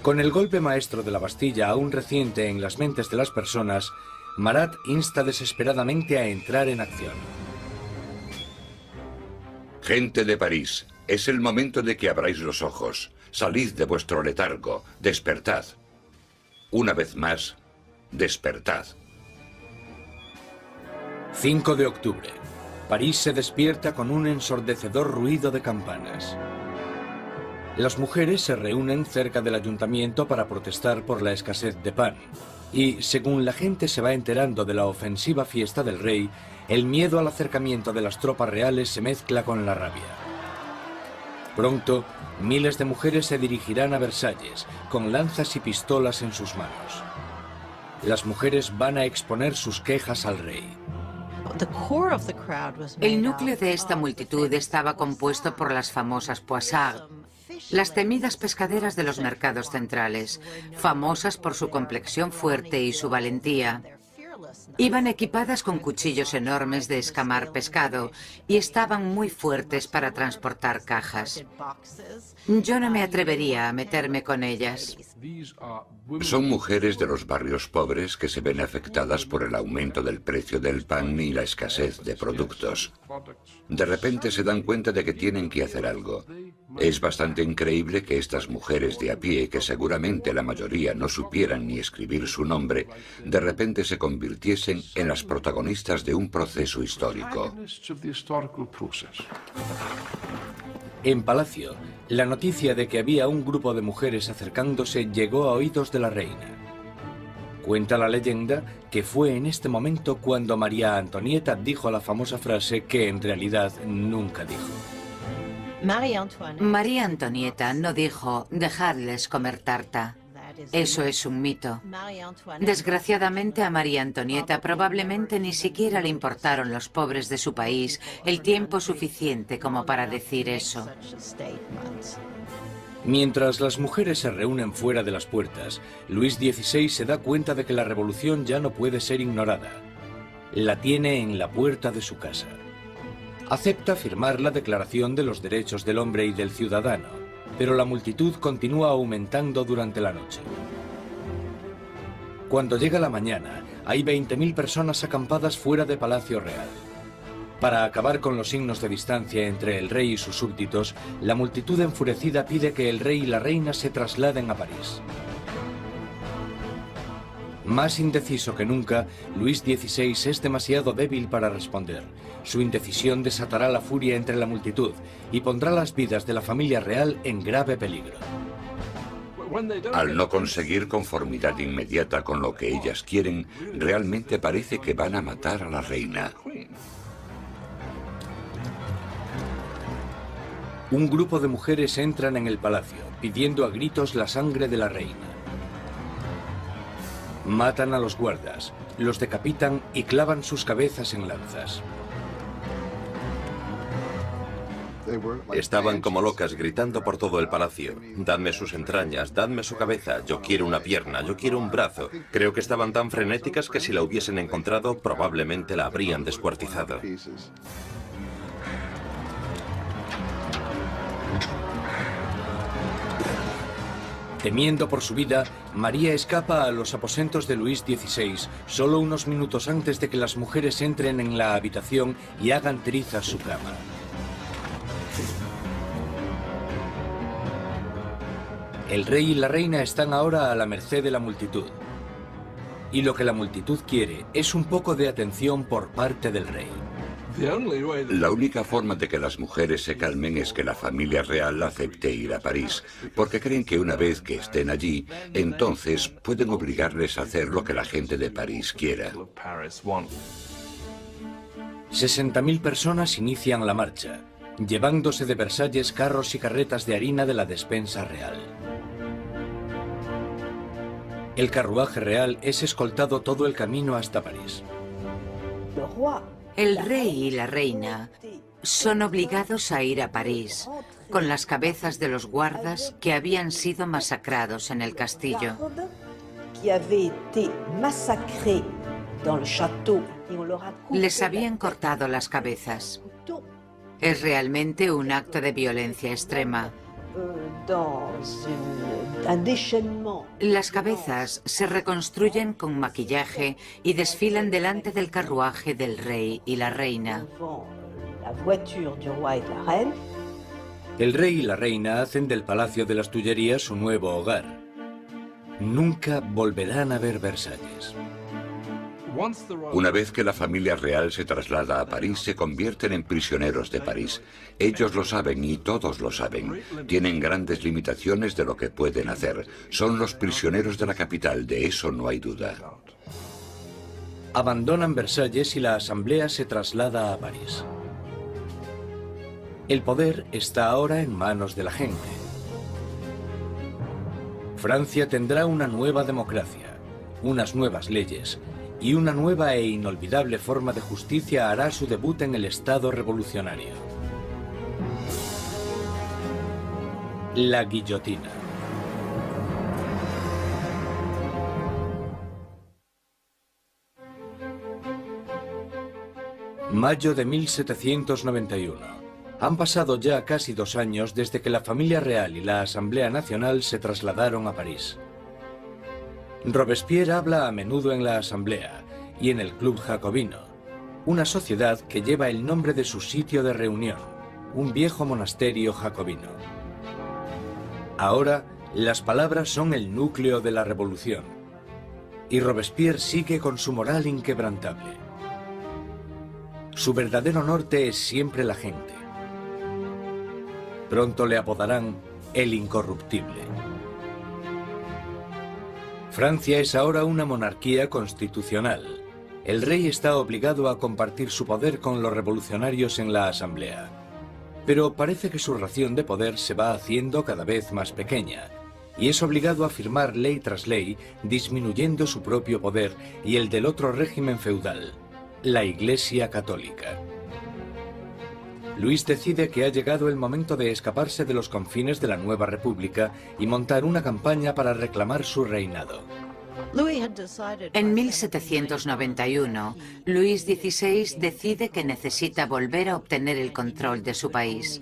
Con el golpe maestro de la Bastilla aún reciente en las mentes de las personas, Marat insta desesperadamente a entrar en acción.
Gente de París, es el momento de que abráis los ojos. Salid de vuestro letargo, despertad. Una vez más, despertad.
5 de octubre. París se despierta con un ensordecedor ruido de campanas. Las mujeres se reúnen cerca del ayuntamiento para protestar por la escasez de pan. Y, según la gente se va enterando de la ofensiva fiesta del rey, el miedo al acercamiento de las tropas reales se mezcla con la rabia. Pronto, miles de mujeres se dirigirán a Versalles, con lanzas y pistolas en sus manos. Las mujeres van a exponer sus quejas al rey.
El núcleo de esta multitud estaba compuesto por las famosas poissardes, las temidas pescaderas de los mercados centrales, famosas por su complexión fuerte y su valentía. Iban equipadas con cuchillos enormes de escamar pescado y estaban muy fuertes para transportar cajas. Yo no me atrevería a meterme con ellas.
Son mujeres de los barrios pobres que se ven afectadas por el aumento del precio del pan y la escasez de productos. De repente se dan cuenta de que tienen que hacer algo. Es bastante increíble que estas mujeres de a pie, que seguramente la mayoría no supieran ni escribir su nombre, de repente se convirtiesen en las protagonistas de un proceso histórico.
En Palacio, la noticia de que había un grupo de mujeres acercándose llegó a oídos de la reina. Cuenta la leyenda que fue en este momento cuando María Antonieta dijo la famosa frase que en realidad nunca dijo.
María Antonieta no dijo, dejadles comer tarta. Eso es un mito. Desgraciadamente a María Antonieta probablemente ni siquiera le importaron los pobres de su país el tiempo suficiente como para decir eso.
Mientras las mujeres se reúnen fuera de las puertas, Luis XVI se da cuenta de que la revolución ya no puede ser ignorada. La tiene en la puerta de su casa. Acepta firmar la Declaración de los Derechos del Hombre y del Ciudadano, pero la multitud continúa aumentando durante la noche. Cuando llega la mañana, hay 20.000 personas acampadas fuera de Palacio Real. Para acabar con los signos de distancia entre el rey y sus súbditos, la multitud enfurecida pide que el rey y la reina se trasladen a París. Más indeciso que nunca, Luis XVI es demasiado débil para responder. Su indecisión desatará la furia entre la multitud y pondrá las vidas de la familia real en grave peligro.
Al no conseguir conformidad inmediata con lo que ellas quieren, realmente parece que van a matar a la reina.
Un grupo de mujeres entran en el palacio, pidiendo a gritos la sangre de la reina. Matan a los guardas, los decapitan y clavan sus cabezas en lanzas.
Estaban como locas gritando por todo el palacio. Dadme sus entrañas, dadme su cabeza, yo quiero una pierna, yo quiero un brazo. Creo que estaban tan frenéticas que si la hubiesen encontrado probablemente la habrían descuartizado.
Temiendo por su vida, María escapa a los aposentos de Luis XVI solo unos minutos antes de que las mujeres entren en la habitación y hagan trizas su cama. El rey y la reina están ahora a la merced de la multitud. Y lo que la multitud quiere es un poco de atención por parte del rey.
La única forma de que las mujeres se calmen es que la familia real acepte ir a París, porque creen que una vez que estén allí, entonces pueden obligarles a hacer lo que la gente de París quiera.
60.000 personas inician la marcha, llevándose de Versalles carros y carretas de harina de la despensa real. El carruaje real es escoltado todo el camino hasta París.
El rey y la reina son obligados a ir a París con las cabezas de los guardas que habían sido masacrados en el castillo. Les habían cortado las cabezas. Es realmente un acto de violencia extrema. Las cabezas se reconstruyen con maquillaje y desfilan delante del carruaje del rey y la reina.
El rey y la reina hacen del Palacio de las Tullerías su nuevo hogar. Nunca volverán a ver Versalles.
Una vez que la familia real se traslada a París, se convierten en prisioneros de París. Ellos lo saben y todos lo saben. Tienen grandes limitaciones de lo que pueden hacer. Son los prisioneros de la capital, de eso no hay duda.
Abandonan Versalles y la asamblea se traslada a París. El poder está ahora en manos de la gente. Francia tendrá una nueva democracia, unas nuevas leyes, y una nueva e inolvidable forma de justicia hará su debut en el Estado revolucionario. La guillotina. Mayo de 1791. Han pasado ya casi 2 años desde que la familia real y la Asamblea Nacional se trasladaron a París. Robespierre habla a menudo en la Asamblea y en el Club Jacobino, una sociedad que lleva el nombre de su sitio de reunión, un viejo monasterio jacobino. Ahora, las palabras son el núcleo de la revolución, y Robespierre sigue con su moral inquebrantable. Su verdadero norte es siempre la gente. Pronto le apodarán el incorruptible. Francia es ahora una monarquía constitucional. El rey está obligado a compartir su poder con los revolucionarios en la Asamblea. Pero parece que su ración de poder se va haciendo cada vez más pequeña, y es obligado a firmar ley tras ley, disminuyendo su propio poder y el del otro régimen feudal, la Iglesia Católica. Luis decide que ha llegado el momento de escaparse de los confines de la nueva república y montar una campaña para reclamar su reinado.
En 1791, Luis XVI decide que necesita volver a obtener el control de su país.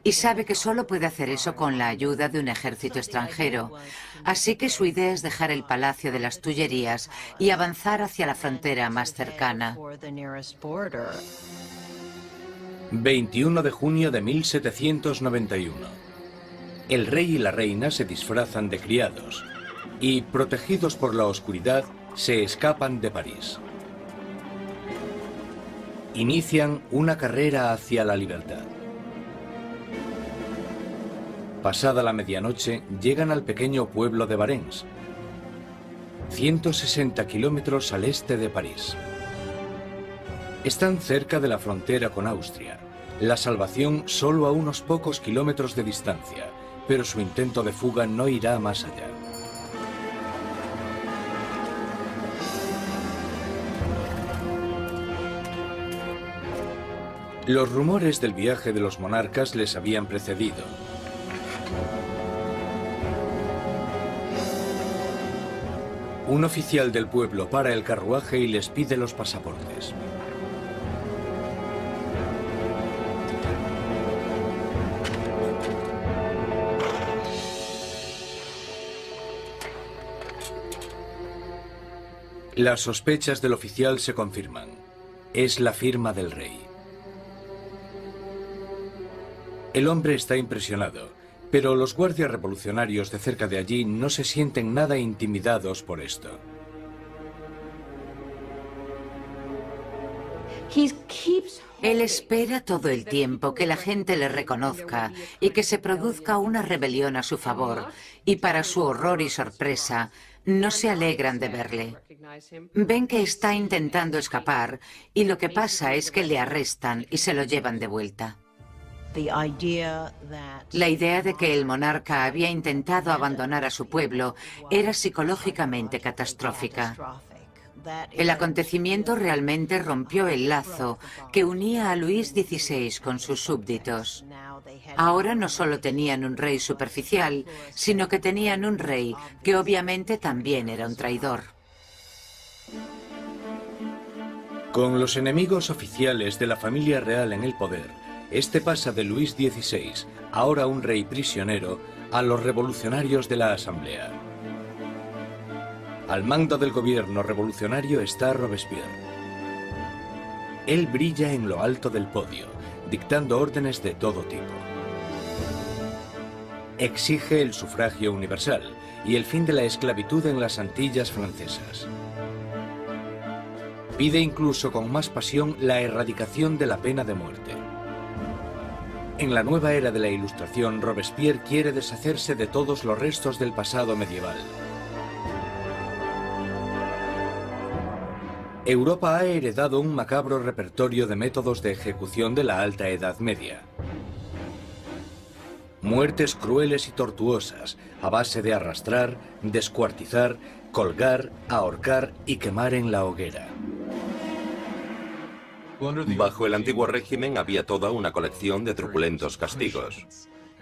Y sabe que solo puede hacer eso con la ayuda de un ejército extranjero. Así que su idea es dejar el Palacio de las Tullerías y avanzar hacia la frontera más cercana.
21 de junio de 1791. El rey y la reina se disfrazan de criados y, protegidos por la oscuridad, se escapan de París. Inician una carrera hacia la libertad. Pasada la medianoche, llegan al pequeño pueblo de Varennes, 160 kilómetros al este de París. Están cerca de la frontera con Austria. La salvación solo a unos pocos kilómetros de distancia, pero su intento de fuga no irá más allá. Los rumores del viaje de los monarcas les habían precedido. Un oficial del pueblo para el carruaje y les pide los pasaportes. Las sospechas del oficial se confirman. Es la firma del rey. El hombre está impresionado, pero los guardias revolucionarios de cerca de allí no se sienten nada intimidados por esto.
Él espera todo el tiempo que la gente le reconozca y que se produzca una rebelión a su favor, y para su horror y sorpresa, no se alegran de verle. Ven que está intentando escapar y lo que pasa es que le arrestan y se lo llevan de vuelta. La idea de que el monarca había intentado abandonar a su pueblo era psicológicamente catastrófica. El acontecimiento realmente rompió el lazo que unía a Luis XVI con sus súbditos. Ahora no solo tenían un rey superficial, sino que tenían un rey que obviamente también era un traidor.
Con los enemigos oficiales de la familia real en el poder, este pasa de Luis XVI, ahora un rey prisionero, a los revolucionarios de la Asamblea. Al mando del gobierno revolucionario está Robespierre. Él brilla en lo alto del podio, dictando órdenes de todo tipo. Exige el sufragio universal y el fin de la esclavitud en las Antillas francesas. Pide incluso con más pasión la erradicación de la pena de muerte. En la nueva era de la Ilustración, Robespierre quiere deshacerse de todos los restos del pasado medieval. Europa ha heredado un macabro repertorio de métodos de ejecución de la Alta Edad Media. Muertes crueles y tortuosas, a base de arrastrar, descuartizar, colgar, ahorcar y quemar en la hoguera.
Bajo el antiguo régimen había toda una colección de truculentos castigos.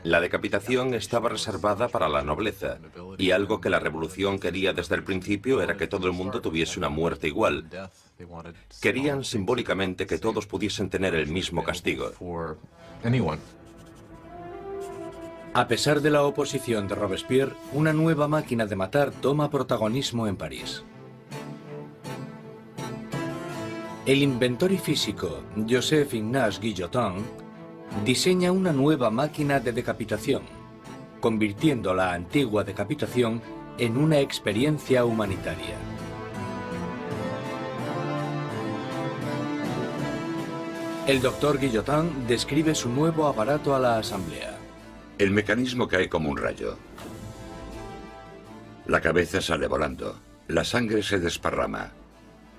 La decapitación estaba reservada para la nobleza, y algo que la revolución quería desde el principio era que todo el mundo tuviese una muerte igual. Querían simbólicamente que todos pudiesen tener el mismo castigo.
A pesar de la oposición de Robespierre, una nueva máquina de matar toma protagonismo en París. El inventor y físico Joseph Ignace Guillotin diseña una nueva máquina de decapitación, convirtiendo la antigua decapitación en una experiencia humanitaria. El doctor Guillotin describe su nuevo aparato a la Asamblea.
El mecanismo cae como un rayo. La cabeza sale volando. La sangre se desparrama.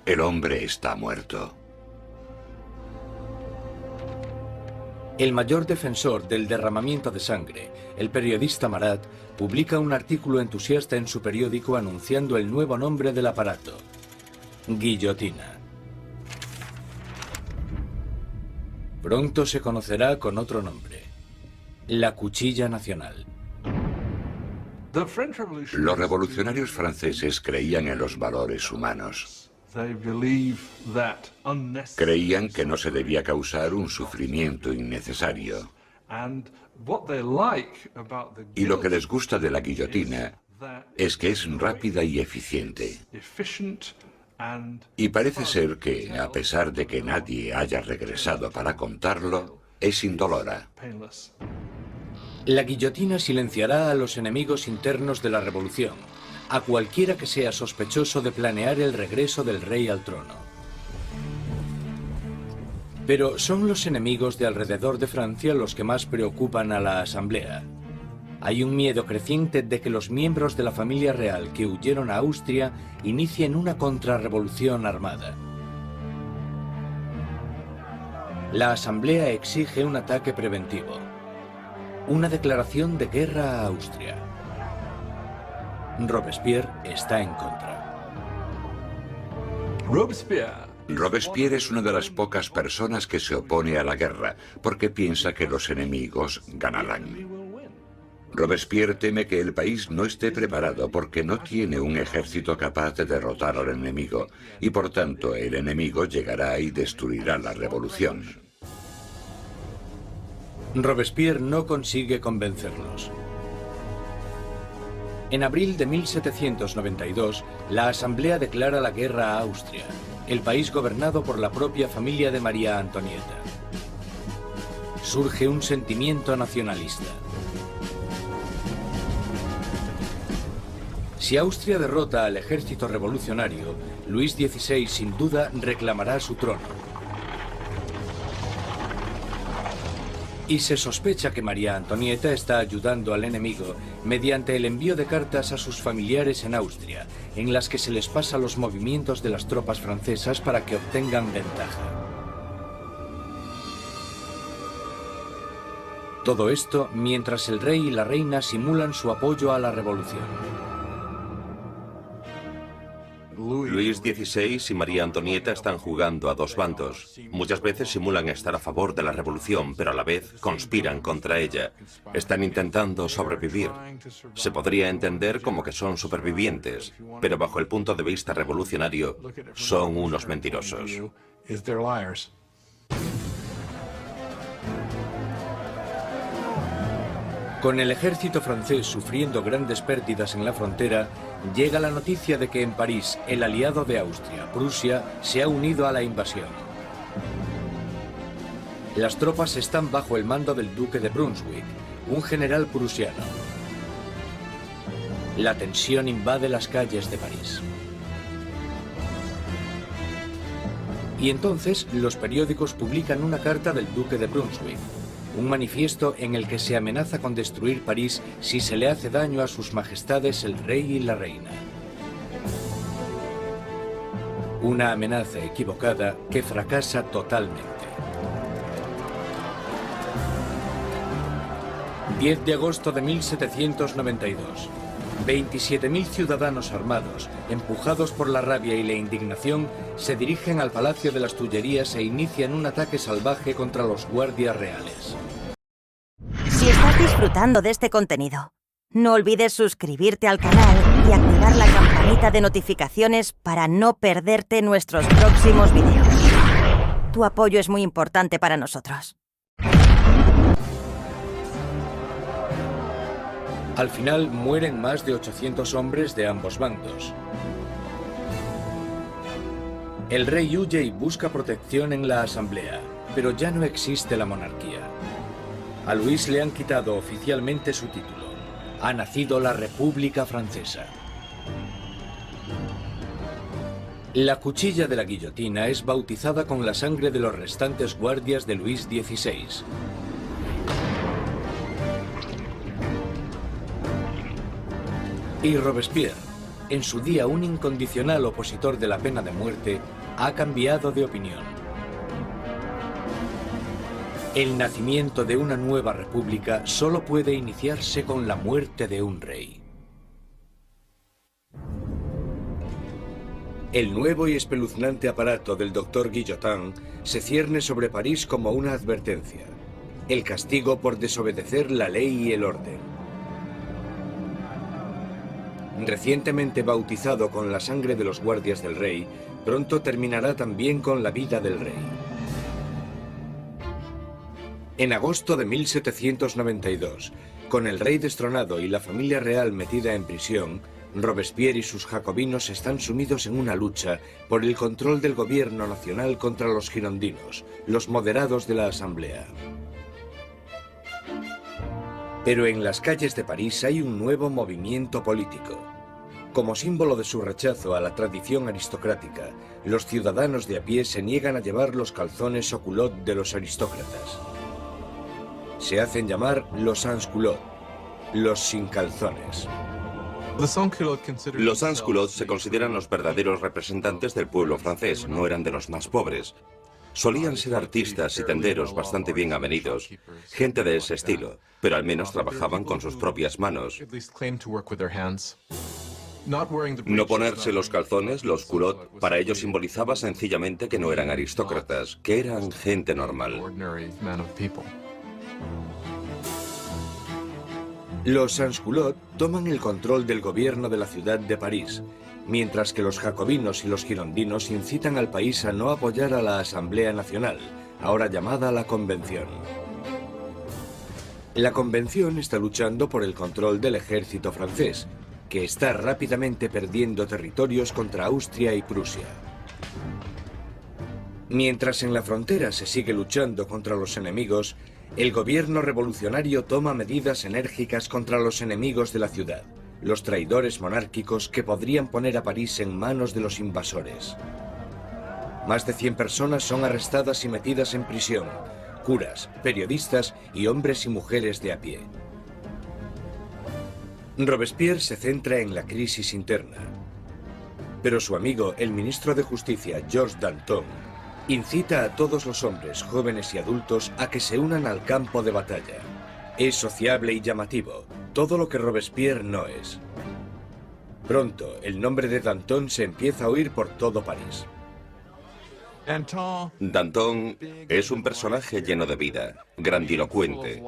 El hombre está muerto.
El mayor defensor del derramamiento de sangre, el periodista Marat, publica un artículo entusiasta en su periódico anunciando el nuevo nombre del aparato: guillotina. Pronto se conocerá con otro nombre: la Cuchilla Nacional.
Los revolucionarios franceses creían en los valores humanos. Creían que no se debía causar un sufrimiento innecesario. Y lo que les gusta de la guillotina es que es rápida y eficiente. Y parece ser que, a pesar de que nadie haya regresado para contarlo, es indolora.
La guillotina silenciará a los enemigos internos de la revolución, a cualquiera que sea sospechoso de planear el regreso del rey al trono. Pero son los enemigos de alrededor de Francia los que más preocupan a la Asamblea. Hay un miedo creciente de que los miembros de la familia real que huyeron a Austria inicien una contrarrevolución armada. La Asamblea exige un ataque preventivo, una declaración de guerra a Austria. Robespierre está en contra.
Robespierre es una de las pocas personas que se opone a la guerra, porque piensa que los enemigos ganarán. Robespierre teme que el país no esté preparado porque no tiene un ejército capaz de derrotar al enemigo, y por tanto el enemigo llegará y destruirá la revolución.
Robespierre no consigue convencerlos. En abril de 1792, la Asamblea declara la guerra a Austria, el país gobernado por la propia familia de María Antonieta. Surge un sentimiento nacionalista. Si Austria derrota al ejército revolucionario, Luis XVI sin duda reclamará su trono. Y se sospecha que María Antonieta está ayudando al enemigo mediante el envío de cartas a sus familiares en Austria, en las que se les pasa los movimientos de las tropas francesas para que obtengan ventaja. Todo esto mientras el rey y la reina simulan su apoyo a la revolución.
Luis XVI y María Antonieta están jugando a dos bandos. Muchas veces simulan estar a favor de la revolución, pero a la vez conspiran contra ella. Están intentando sobrevivir. Se podría entender como que son supervivientes, pero bajo el punto de vista revolucionario, son unos mentirosos.
Con el ejército francés sufriendo grandes pérdidas en la frontera, llega la noticia de que en París el aliado de Austria, Prusia, se ha unido a la invasión. Las tropas están bajo el mando del duque de Brunswick, un general prusiano. La tensión invade las calles de París. Y entonces los periódicos publican una carta del duque de Brunswick, un manifiesto en el que se amenaza con destruir París si se le hace daño a sus majestades el rey y la reina. Una amenaza equivocada que fracasa totalmente. 10 de agosto de 1792. 27.000 ciudadanos armados, empujados por la rabia y la indignación, se dirigen al Palacio de las Tullerías e inician un ataque salvaje contra los guardias reales.
Si estás disfrutando de este contenido, no olvides suscribirte al canal y activar la campanita de notificaciones para no perderte nuestros próximos vídeos. Tu apoyo es muy importante para nosotros.
Al final mueren más de 800 hombres de ambos bandos. El rey huye y busca protección en la Asamblea, pero ya no existe la monarquía. A Luis le han quitado oficialmente su título. Ha nacido la República Francesa. La cuchilla de la guillotina es bautizada con la sangre de los restantes guardias de Luis XVI. Y Robespierre, en su día un incondicional opositor de la pena de muerte, ha cambiado de opinión. El nacimiento de una nueva república solo puede iniciarse con la muerte de un rey. El nuevo y espeluznante aparato del Dr. Guillotin se cierne sobre París como una advertencia. El castigo por desobedecer la ley y el orden. Recientemente bautizado con la sangre de los guardias del rey, pronto terminará también con la vida del rey. En agosto de 1792, con el rey destronado y la familia real metida en prisión, Robespierre y sus jacobinos están sumidos en una lucha por el control del gobierno nacional contra los girondinos, los moderados de la Asamblea. Pero en las calles de París hay un nuevo movimiento político. Como símbolo de su rechazo a la tradición aristocrática, los ciudadanos de a pie se niegan a llevar los calzones o culottes de los aristócratas. Se hacen llamar los sans-culottes, los sin calzones.
Los sans-culottes se consideran los verdaderos representantes del pueblo francés, no eran de los más pobres. Solían ser artistas y tenderos bastante bien avenidos, gente de ese estilo, pero al menos trabajaban con sus propias manos. No ponerse los calzones, los culottes, para ellos simbolizaba sencillamente que no eran aristócratas, que eran gente normal.
Los sans-culottes toman el control del gobierno de la ciudad de París, mientras que los jacobinos y los girondinos incitan al país a no apoyar a la Asamblea Nacional, ahora llamada la Convención. La Convención está luchando por el control del ejército francés, que está rápidamente perdiendo territorios contra Austria y Prusia. Mientras en la frontera se sigue luchando contra los enemigos, el gobierno revolucionario toma medidas enérgicas contra los enemigos de la ciudad, los traidores monárquicos que podrían poner a París en manos de los invasores. Más de 100 personas son arrestadas y metidas en prisión, curas, periodistas y hombres y mujeres de a pie. Robespierre se centra en la crisis interna, pero su amigo, el ministro de Justicia, Georges Danton, incita a todos los hombres, jóvenes y adultos a que se unan al campo de batalla. Es sociable y llamativo, todo lo que Robespierre no es. Pronto, el nombre de Danton se empieza a oír por todo París.
Danton es un personaje lleno de vida, grandilocuente.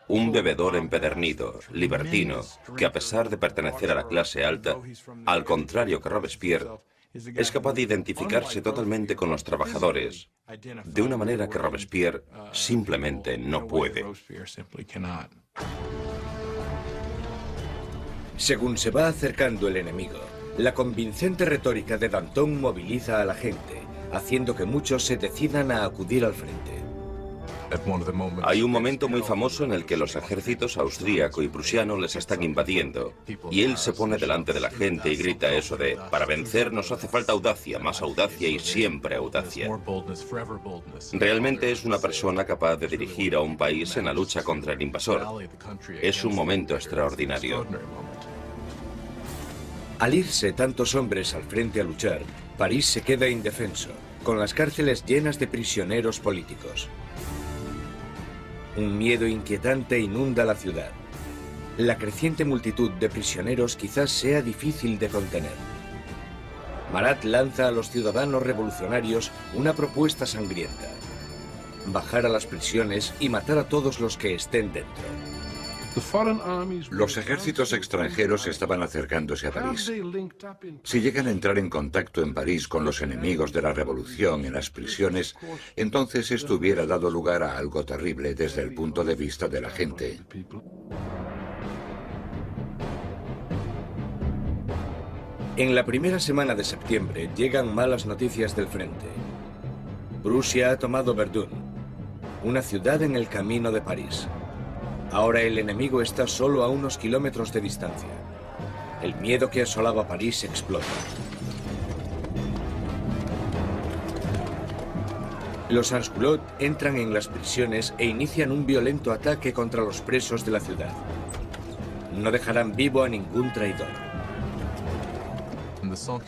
Un bebedor empedernido, libertino, que a pesar de pertenecer a la clase alta, al contrario que Robespierre, es capaz de identificarse totalmente con los trabajadores, de una manera que Robespierre simplemente no puede.
Según se va acercando el enemigo, la convincente retórica de Danton moviliza a la gente, haciendo que muchos se decidan a acudir al frente.
Hay un momento muy famoso en el que los ejércitos austríaco y prusiano les están invadiendo, y él se pone delante de la gente y grita eso de: para vencer nos hace falta audacia, más audacia y siempre audacia. Realmente es una persona capaz de dirigir a un país en la lucha contra el invasor. Es un momento extraordinario.
Al irse tantos hombres al frente a luchar, París se queda indefenso, con las cárceles llenas de prisioneros políticos. Un miedo inquietante inunda la ciudad. La creciente multitud de prisioneros quizás sea difícil de contener. Marat lanza a los ciudadanos revolucionarios una propuesta sangrienta: bajar a las prisiones y matar a todos los que estén dentro.
Los ejércitos extranjeros estaban acercándose a París. Si llegan a entrar en contacto en París con los enemigos de la revolución en las prisiones, entonces esto hubiera dado lugar a algo terrible desde el punto de vista de la gente.
En la primera semana de septiembre llegan malas noticias del frente. Prusia ha tomado Verdun, una ciudad en el camino de París. Ahora el enemigo está solo a unos kilómetros de distancia. El miedo que asolaba París explota. Los sans-culottes entran en las prisiones e inician un violento ataque contra los presos de la ciudad. No dejarán vivo a ningún traidor.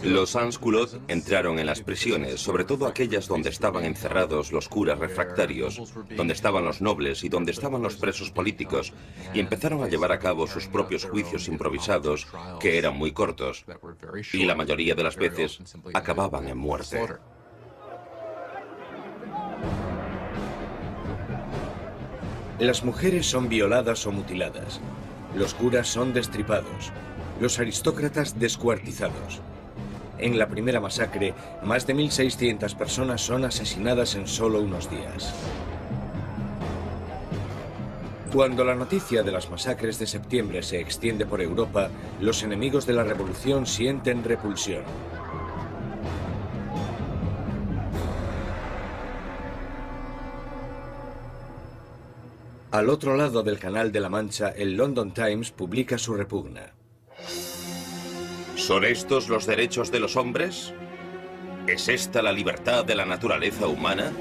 Los sans-culottes entraron en las prisiones, sobre todo aquellas donde estaban encerrados los curas refractarios, donde estaban los nobles y donde estaban los presos políticos, y empezaron a llevar a cabo sus propios juicios improvisados, que eran muy cortos, y la mayoría de las veces acababan en muerte.
Las mujeres son violadas o mutiladas, los curas son destripados, los aristócratas descuartizados. En la primera masacre, más de 1.600 personas son asesinadas en solo unos días. Cuando la noticia de las masacres de septiembre se extiende por Europa, los enemigos de la revolución sienten repulsión. Al otro lado del Canal de la Mancha, el London Times publica su repugna.
¿Son estos los derechos de los hombres? ¿Es esta la libertad de la naturaleza humana?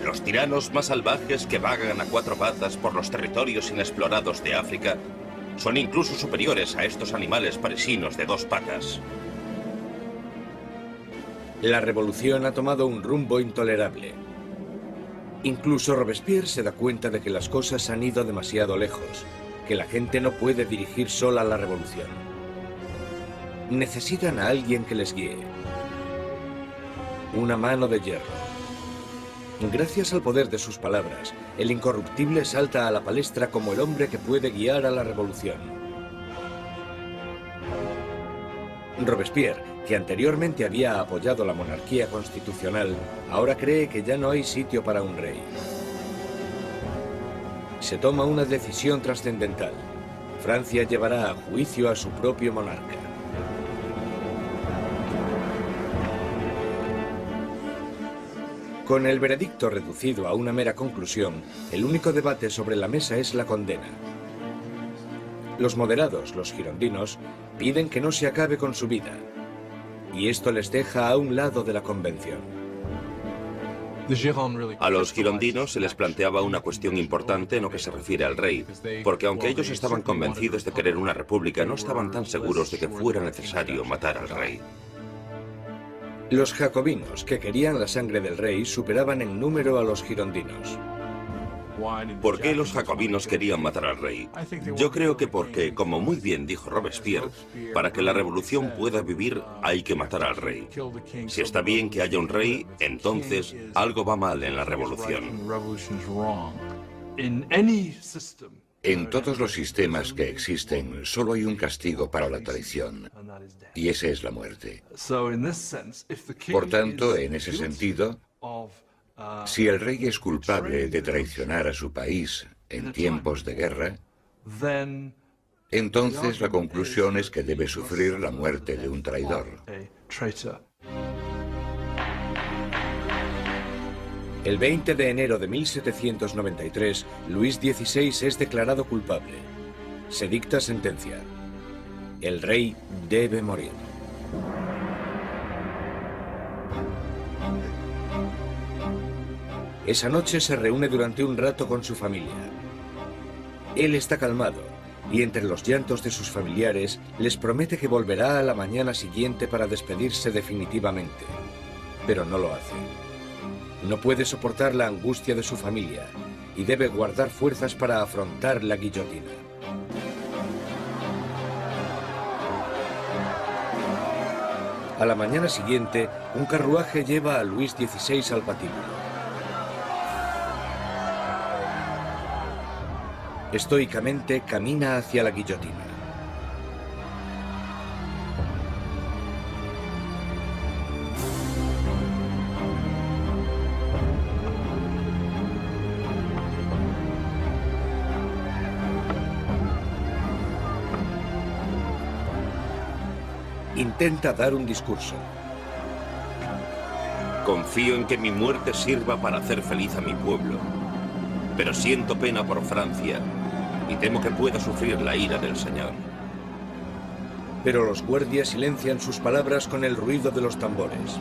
Los tiranos más salvajes que vagan a cuatro patas por los territorios inexplorados de África son incluso superiores a estos animales parisinos de dos patas.
La revolución ha tomado un rumbo intolerable. Incluso Robespierre se da cuenta de que las cosas han ido demasiado lejos, que la gente no puede dirigir sola la revolución. Necesitan a alguien que les guíe. Una mano de hierro. Gracias al poder de sus palabras, el incorruptible salta a la palestra como el hombre que puede guiar a la revolución. Robespierre, que anteriormente había apoyado la monarquía constitucional, ahora cree que ya no hay sitio para un rey. Se toma una decisión trascendental. Francia llevará a juicio a su propio monarca. Con el veredicto reducido a una mera conclusión, el único debate sobre la mesa es la condena. Los moderados, los girondinos, piden que no se acabe con su vida. Y esto les deja a un lado de la convención.
A los girondinos se les planteaba una cuestión importante en lo que se refiere al rey, porque aunque ellos estaban convencidos de querer una república, no estaban tan seguros de que fuera necesario matar al rey.
Los jacobinos, que querían la sangre del rey, superaban en número a los girondinos.
¿Por qué los jacobinos querían matar al rey? Yo creo que porque, como muy bien dijo Robespierre, para que la revolución pueda vivir hay que matar al rey. Si está bien que haya un rey, entonces algo va mal en la revolución.
En todos los sistemas que existen, solo hay un castigo para la traición, y ese es la muerte. Por tanto, en ese sentido, si el rey es culpable de traicionar a su país en tiempos de guerra, entonces la conclusión es que debe sufrir la muerte de un traidor.
El 20 de enero de 1793, Luis XVI es declarado culpable. Se dicta sentencia. El rey debe morir. Esa noche se reúne durante un rato con su familia. Él está calmado y entre los llantos de sus familiares les promete que volverá a la mañana siguiente para despedirse definitivamente. Pero no lo hace. No puede soportar la angustia de su familia y debe guardar fuerzas para afrontar la guillotina. A la mañana siguiente, un carruaje lleva a Luis XVI al patíbulo. Estoicamente camina hacia la guillotina. Intenta dar un discurso.
Confío en que mi muerte sirva para hacer feliz a mi pueblo. Pero siento pena por Francia y temo que pueda sufrir la ira del Señor.
Pero los guardias silencian sus palabras con el ruido de los tambores.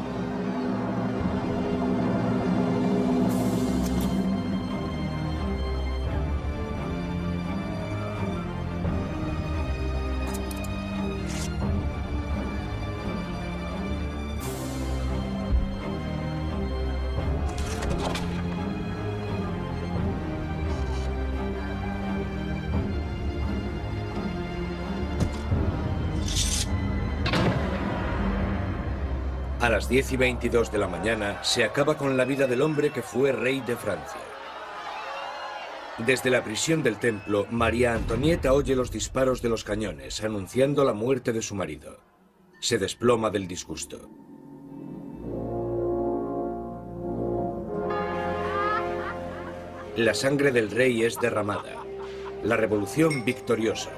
A las 10:22 de la mañana se acaba con la vida del hombre que fue rey de Francia. Desde la prisión del templo, María Antonieta oye los disparos de los cañones, anunciando la muerte de su marido. Se desploma del disgusto. La sangre del rey es derramada. La revolución victoriosa.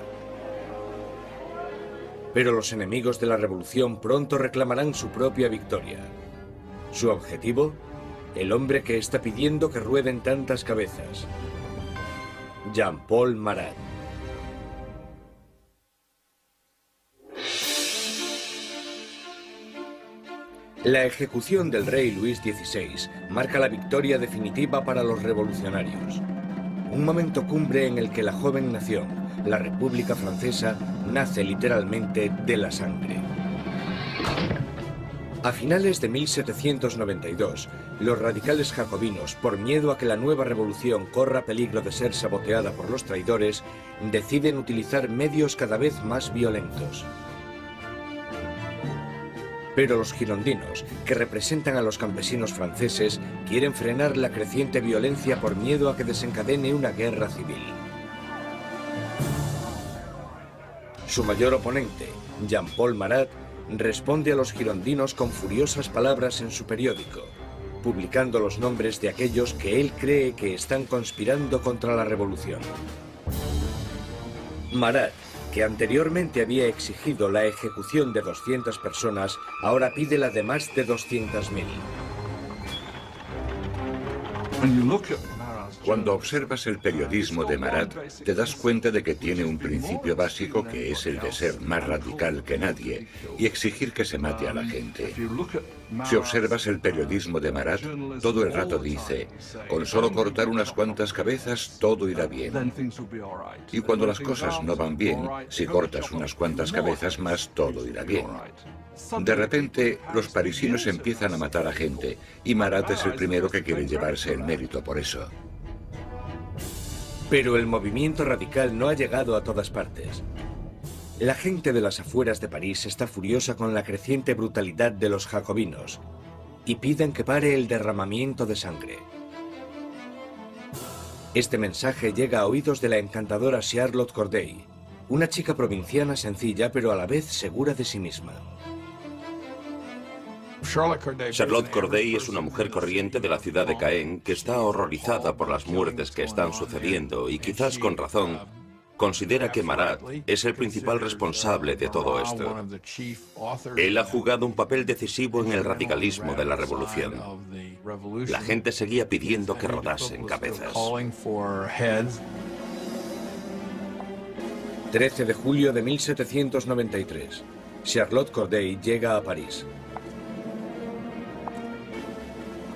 Pero los enemigos de la revolución pronto reclamarán su propia victoria. ¿Su objetivo? El hombre que está pidiendo que rueden tantas cabezas. Jean-Paul Marat. La ejecución del rey Luis XVI marca la victoria definitiva para los revolucionarios. Un momento cumbre en el que la joven nación, la República Francesa, nace literalmente de la sangre. A finales de 1792, los radicales jacobinos, por miedo a que la nueva revolución corra peligro de ser saboteada por los traidores, deciden utilizar medios cada vez más violentos. Pero los girondinos, que representan a los campesinos franceses, quieren frenar la creciente violencia por miedo a que desencadene una guerra civil. Su mayor oponente, Jean-Paul Marat, responde a los girondinos con furiosas palabras en su periódico, publicando los nombres de aquellos que él cree que están conspirando contra la revolución. Marat, que anteriormente había exigido la ejecución de 200 personas, ahora pide la de más de 200.000.
Cuando observas el periodismo de Marat, te das cuenta de que tiene un principio básico que es el de ser más radical que nadie y exigir que se mate a la gente. Si observas el periodismo de Marat, todo el rato dice, con solo cortar unas cuantas cabezas todo irá bien. Y cuando las cosas no van bien, si cortas unas cuantas cabezas más, todo irá bien. De repente, los parisinos empiezan a matar a gente y Marat es el primero que quiere llevarse el mérito por eso.
Pero el movimiento radical no ha llegado a todas partes. La gente de las afueras de París está furiosa con la creciente brutalidad de los jacobinos y piden que pare el derramamiento de sangre. Este mensaje llega a oídos de la encantadora Charlotte Corday, una chica provinciana sencilla pero a la vez segura de sí misma.
Charlotte Corday es una mujer corriente de la ciudad de Caen que está horrorizada por las muertes que están sucediendo y quizás con razón considera que Marat es el principal responsable de todo esto. Él ha jugado un papel decisivo en el radicalismo de la revolución. La gente seguía pidiendo que rodasen cabezas.
13 de julio de 1793. Charlotte Corday llega a París.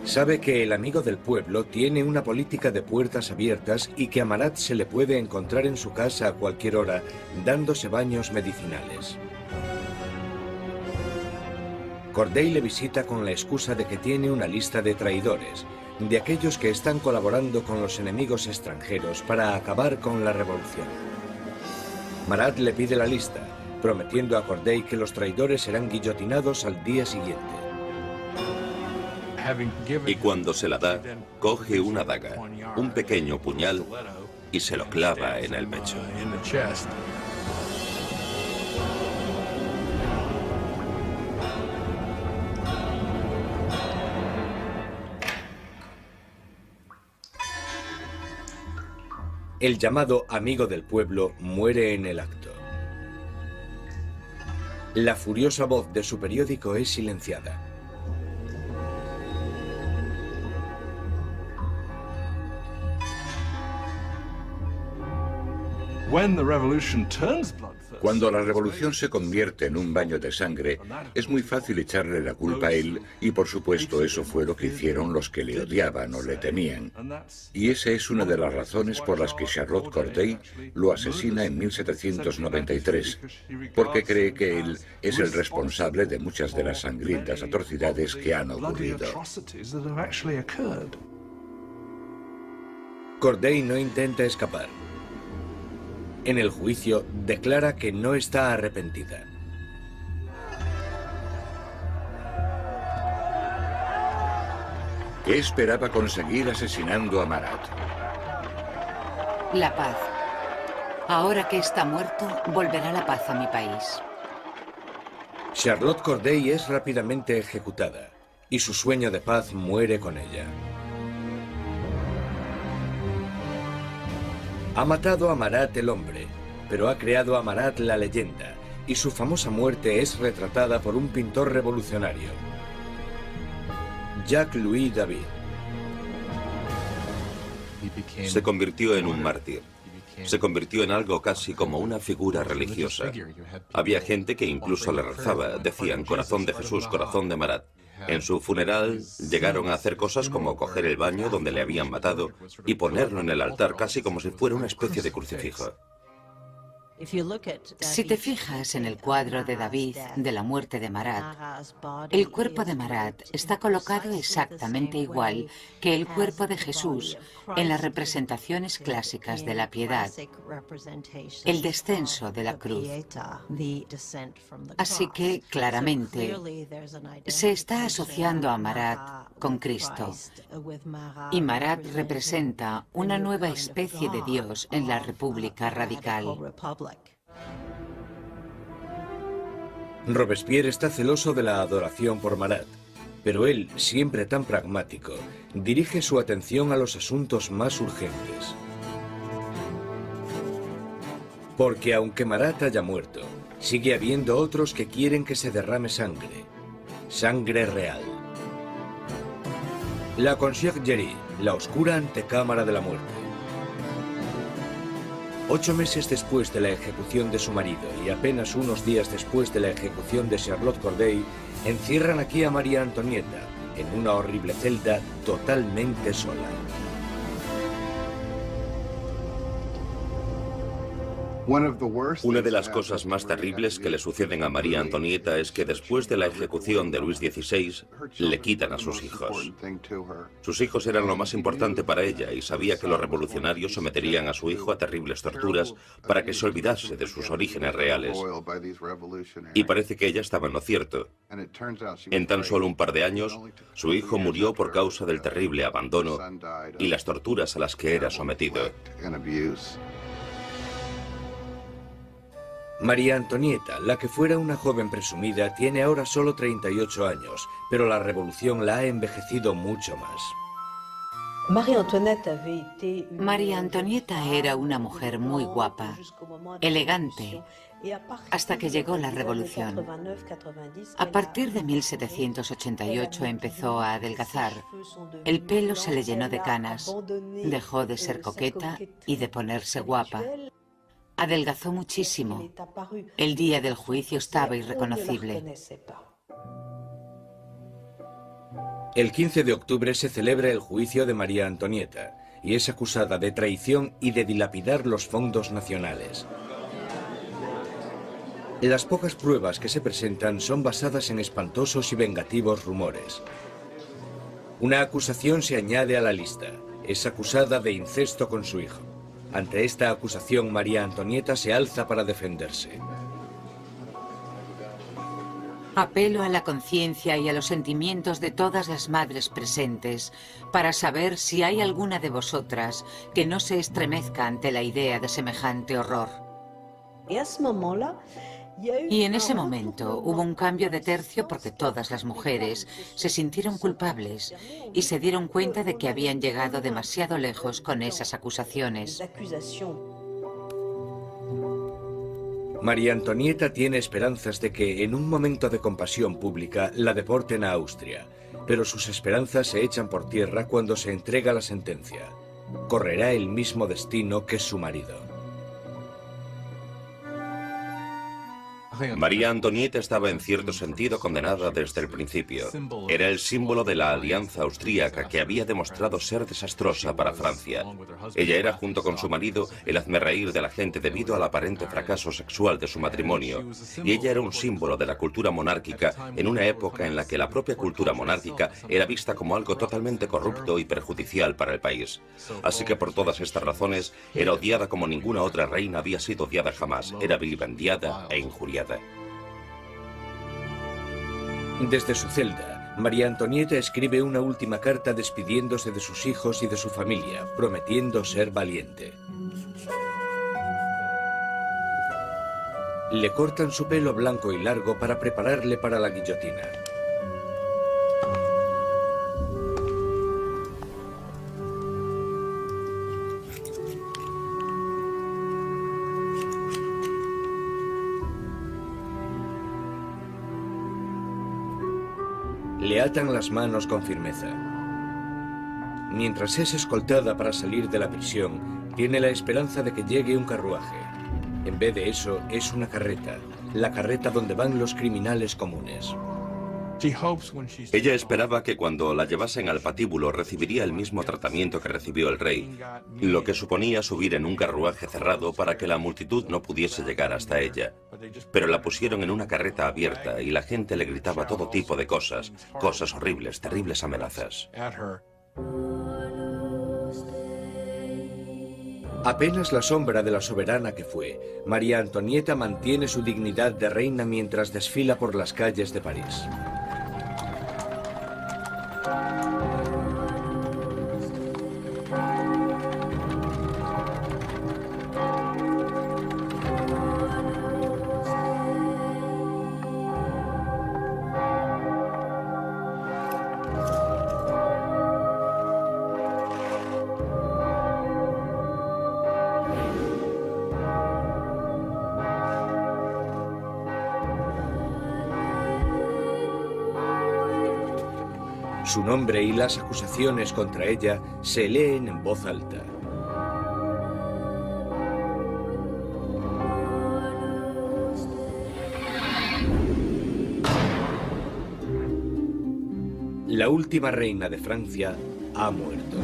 Sabe que el amigo del pueblo tiene una política de puertas abiertas y que a Marat se le puede encontrar en su casa a cualquier hora, dándose baños medicinales. Corday le visita con la excusa de que tiene una lista de traidores, de aquellos que están colaborando con los enemigos extranjeros para acabar con la revolución. Marat le pide la lista, prometiendo a Corday que los traidores serán guillotinados al día siguiente.
Y cuando se la da, coge una daga, un pequeño puñal, y se lo clava en el pecho.
El llamado amigo del pueblo muere en el acto. La furiosa voz de su periódico es silenciada.
Cuando la revolución se convierte en un baño de sangre, es muy fácil echarle la culpa a él y por supuesto eso fue lo que hicieron los que le odiaban o le temían. Y esa es una de las razones por las que Charlotte Corday lo asesina en 1793, porque cree que él es el responsable de muchas de las sangrientas atrocidades que han ocurrido.
Corday no intenta escapar. En el juicio, declara que no está arrepentida.
¿Qué esperaba conseguir asesinando a Marat?
La paz. Ahora que está muerto, volverá la paz a mi país.
Charlotte Corday es rápidamente ejecutada y su sueño de paz muere con ella. Ha matado a Marat el hombre, pero ha creado a Marat la leyenda, y su famosa muerte es retratada por un pintor revolucionario, Jacques-Louis David.
Se convirtió en un mártir. Se convirtió en algo casi como una figura religiosa. Había gente que incluso le rezaba, decían corazón de Jesús, corazón de Marat. En su funeral llegaron a hacer cosas como coger el baño donde le habían matado y ponerlo en el altar casi como si fuera una especie de crucifijo.
Si te fijas en el cuadro de David de la muerte de Marat, el cuerpo de Marat está colocado exactamente igual que el cuerpo de Jesús en las representaciones clásicas de la piedad, el descenso de la cruz. Así que, claramente, se está asociando a Marat con Cristo. Y Marat representa una nueva especie de Dios en la República Radical.
Robespierre está celoso de la adoración por Marat, pero él, siempre tan pragmático, dirige su atención a los asuntos más urgentes. Porque aunque Marat haya muerto, sigue habiendo otros que quieren que se derrame sangre. Sangre real. La Conciergerie, la oscura antecámara de la muerte. 8 meses después de la ejecución de su marido y apenas unos días después de la ejecución de Charlotte Corday, encierran aquí a María Antonieta en una horrible celda totalmente sola.
Una de las cosas más terribles que le suceden a María Antonieta es que después de la ejecución de Luis XVI, le quitan a sus hijos. Sus hijos eran lo más importante para ella y sabía que los revolucionarios someterían a su hijo a terribles torturas para que se olvidase de sus orígenes reales. Y parece que ella estaba en lo cierto. En tan solo un par de años, su hijo murió por causa del terrible abandono y las torturas a las que era sometido.
María Antonieta, la que fuera una joven presumida, tiene ahora solo 38 años, pero la revolución la ha envejecido mucho más.
María Antonieta era una mujer muy guapa, elegante, hasta que llegó la revolución. A partir de 1788 empezó a adelgazar. El pelo se le llenó de canas, dejó de ser coqueta y de ponerse guapa. Adelgazó muchísimo. El día del juicio estaba irreconocible.
El 15 de octubre se celebra el juicio de María Antonieta y es acusada de traición y de dilapidar los fondos nacionales. Las pocas pruebas que se presentan son basadas en espantosos y vengativos rumores. Una acusación se añade a la lista. Es acusada de incesto con su hijo. Ante esta acusación, María Antonieta se alza para defenderse.
Apelo a la conciencia y a los sentimientos de todas las madres presentes para saber si hay alguna de vosotras que no se estremezca ante la idea de semejante horror. Y en ese momento hubo un cambio de tercio porque todas las mujeres se sintieron culpables y se dieron cuenta de que habían llegado demasiado lejos con esas acusaciones.
María Antonieta tiene esperanzas de que, en un momento de compasión pública, la deporten a Austria, pero sus esperanzas se echan por tierra cuando se entrega la sentencia. Correrá el mismo destino que su marido.
María Antonieta estaba en cierto sentido condenada desde el principio. Era el símbolo de la alianza austríaca que había demostrado ser desastrosa para Francia. Ella era, junto con su marido, el hazmerreír de la gente debido al aparente fracaso sexual de su matrimonio. Y ella era un símbolo de la cultura monárquica en una época en la que la propia cultura monárquica era vista como algo totalmente corrupto y perjudicial para el país. Así que por todas estas razones, era odiada como ninguna otra reina había sido odiada jamás. Era vilipendiada e injuriada.
Desde su celda, María Antonieta escribe una última carta despidiéndose de sus hijos y de su familia, prometiendo ser valiente. Le cortan su pelo blanco y largo para prepararle para la guillotina. Le atan las manos con firmeza. Mientras es escoltada para salir de la prisión, tiene la esperanza de que llegue un carruaje. En vez de eso, es una carreta, la carreta donde van los criminales comunes.
Ella esperaba que cuando la llevasen al patíbulo recibiría el mismo tratamiento que recibió el rey, lo que suponía subir en un carruaje cerrado para que la multitud no pudiese llegar hasta ella. Pero la pusieron en una carreta abierta y la gente le gritaba todo tipo de cosas, cosas horribles, terribles amenazas.
Apenas la sombra de la soberana que fue, María Antonieta mantiene su dignidad de reina mientras desfila por las calles de París. Su nombre y las acusaciones contra ella se leen en voz alta. La última reina de Francia ha muerto.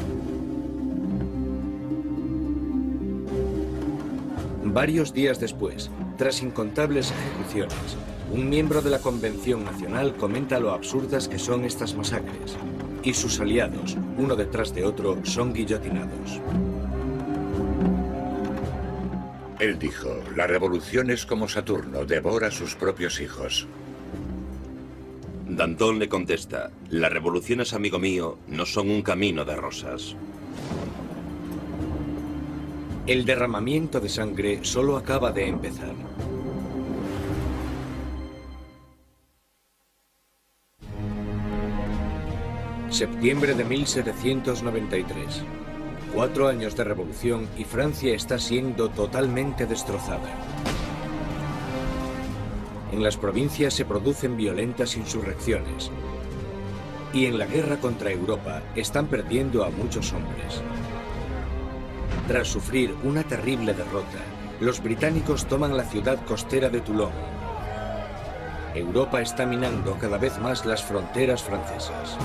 Varios días después, tras incontables ejecuciones, un miembro de la Convención Nacional comenta lo absurdas que son estas masacres, y sus aliados, uno detrás de otro, son guillotinados.
Él dijo, la revolución es como Saturno, devora a sus propios hijos.
Danton le contesta, las revoluciones, amigo mío, no son un camino de rosas.
El derramamiento de sangre solo acaba de empezar. Septiembre de 1793. 4 años de revolución y Francia está siendo totalmente destrozada. En las provincias se producen violentas insurrecciones. Y en la guerra contra Europa están perdiendo a muchos hombres. Tras sufrir una terrible derrota, los británicos toman la ciudad costera de Toulon. Europa está minando cada vez más las fronteras francesas.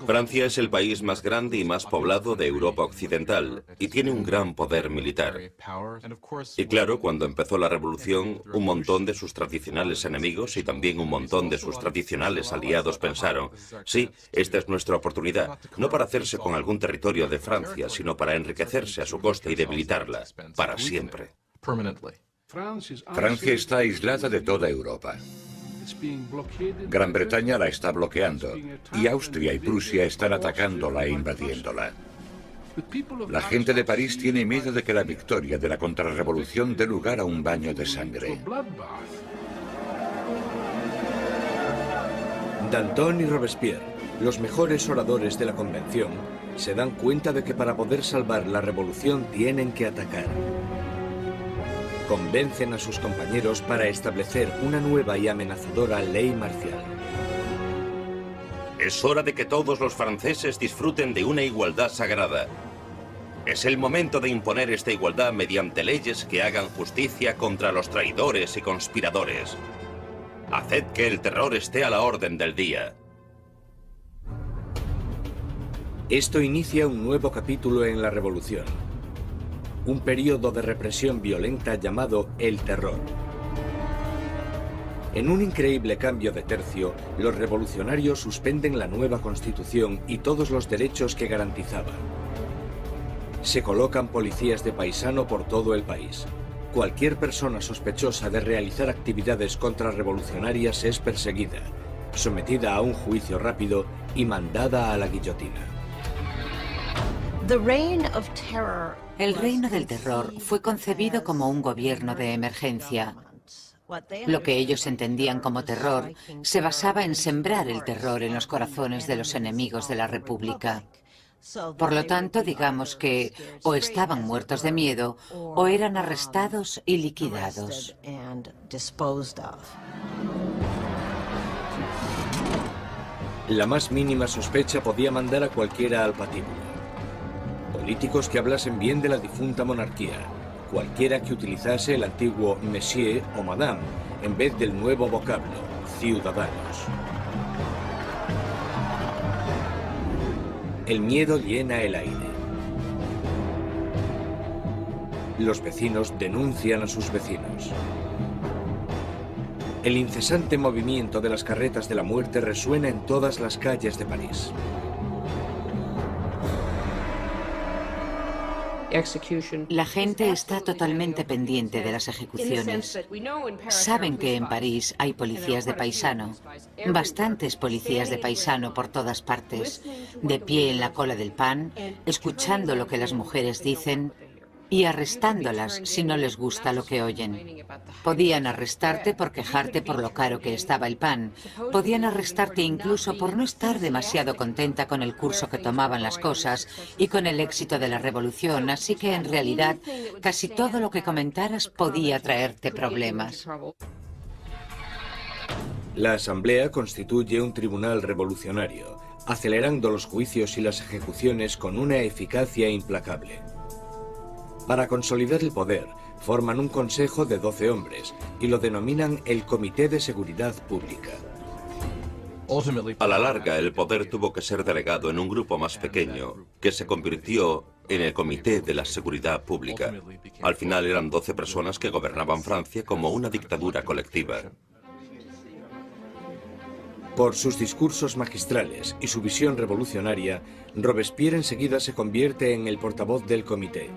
Francia es el país más grande y más poblado de Europa Occidental y tiene un gran poder militar. Y claro, cuando empezó la revolución, un montón de sus tradicionales enemigos y también un montón de sus tradicionales aliados pensaron, sí, esta es nuestra oportunidad, no para hacerse con algún territorio de Francia, sino para enriquecerse a su costa y debilitarla, para siempre.
Francia está aislada de toda Europa. Gran Bretaña la está bloqueando y Austria y Prusia están atacándola e invadiéndola. La gente de París tiene miedo de que la victoria de la contrarrevolución dé lugar a un baño de sangre.
Danton y Robespierre, los mejores oradores de la Convención, se dan cuenta de que para poder salvar la revolución tienen que atacar. Convencen a sus compañeros para establecer una nueva y amenazadora ley marcial.
Es hora de que todos los franceses disfruten de una igualdad sagrada. Es el momento de imponer esta igualdad mediante leyes que hagan justicia contra los traidores y conspiradores. Haced que el terror esté a la orden del día.
Esto inicia un nuevo capítulo en la revolución. Un periodo de represión violenta llamado el terror. En un increíble cambio de tercio, los revolucionarios suspenden la nueva constitución y todos los derechos que garantizaba. Se colocan policías de paisano por todo el país. Cualquier persona sospechosa de realizar actividades contrarrevolucionarias es perseguida. sometida a un juicio rápido y mandada a la guillotina.
El reino del terror fue concebido como un gobierno de emergencia. Lo que ellos entendían como terror se basaba en sembrar el terror en los corazones de los enemigos de la República. Por lo tanto, digamos que o estaban muertos de miedo o eran arrestados y liquidados.
La más mínima sospecha podía mandar a cualquiera al patíbulo. Políticos que hablasen bien de la difunta monarquía, cualquiera que utilizase el antiguo monsieur o madame en vez del nuevo vocablo, ciudadanos. El miedo llena el aire. Los vecinos denuncian a sus vecinos. El incesante movimiento de las carretas de la muerte resuena en todas las calles de París.
La gente está totalmente pendiente de las ejecuciones. Saben que en París hay policías de paisano, bastantes policías de paisano por todas partes, de pie en la cola del pan, escuchando lo que las mujeres dicen y arrestándolas si no les gusta lo que oyen. Podían arrestarte por quejarte por lo caro que estaba el pan. Podían arrestarte incluso por no estar demasiado contenta con el curso que tomaban las cosas y con el éxito de la revolución, así que en realidad casi todo lo que comentaras podía traerte problemas.
La Asamblea constituye un tribunal revolucionario, acelerando los juicios y las ejecuciones con una eficacia implacable. Para consolidar el poder, forman un consejo de 12 hombres y lo denominan el Comité de Seguridad Pública.
A la larga, el poder tuvo que ser delegado en un grupo más pequeño, que se convirtió en el Comité de la Seguridad Pública. Al final eran 12 personas que gobernaban Francia como una dictadura colectiva.
Por sus discursos magistrales y su visión revolucionaria, Robespierre enseguida se convierte en el portavoz del comité.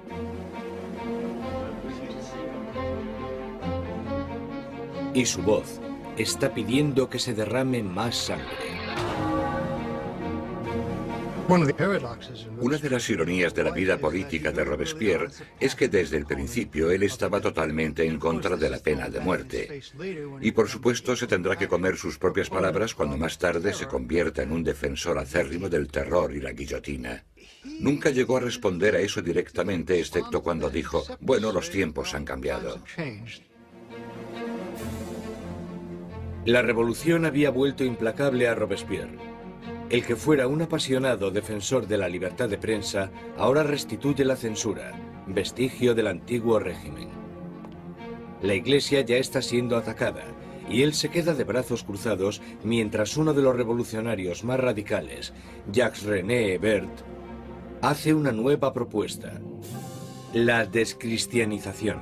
Y su voz está pidiendo que se derrame más sangre.
Una de las ironías de la vida política de Robespierre es que desde el principio él estaba totalmente en contra de la pena de muerte. Y por supuesto se tendrá que comer sus propias palabras cuando más tarde se convierta en un defensor acérrimo del terror y la guillotina. Nunca llegó a responder a eso directamente, excepto cuando dijo, bueno, los tiempos han cambiado.
La revolución había vuelto implacable a Robespierre. El que fuera un apasionado defensor de la libertad de prensa ahora restituye la censura, vestigio del antiguo régimen. La Iglesia ya está siendo atacada y él se queda de brazos cruzados mientras uno de los revolucionarios más radicales, Jacques-René Hebert, hace una nueva propuesta: la descristianización.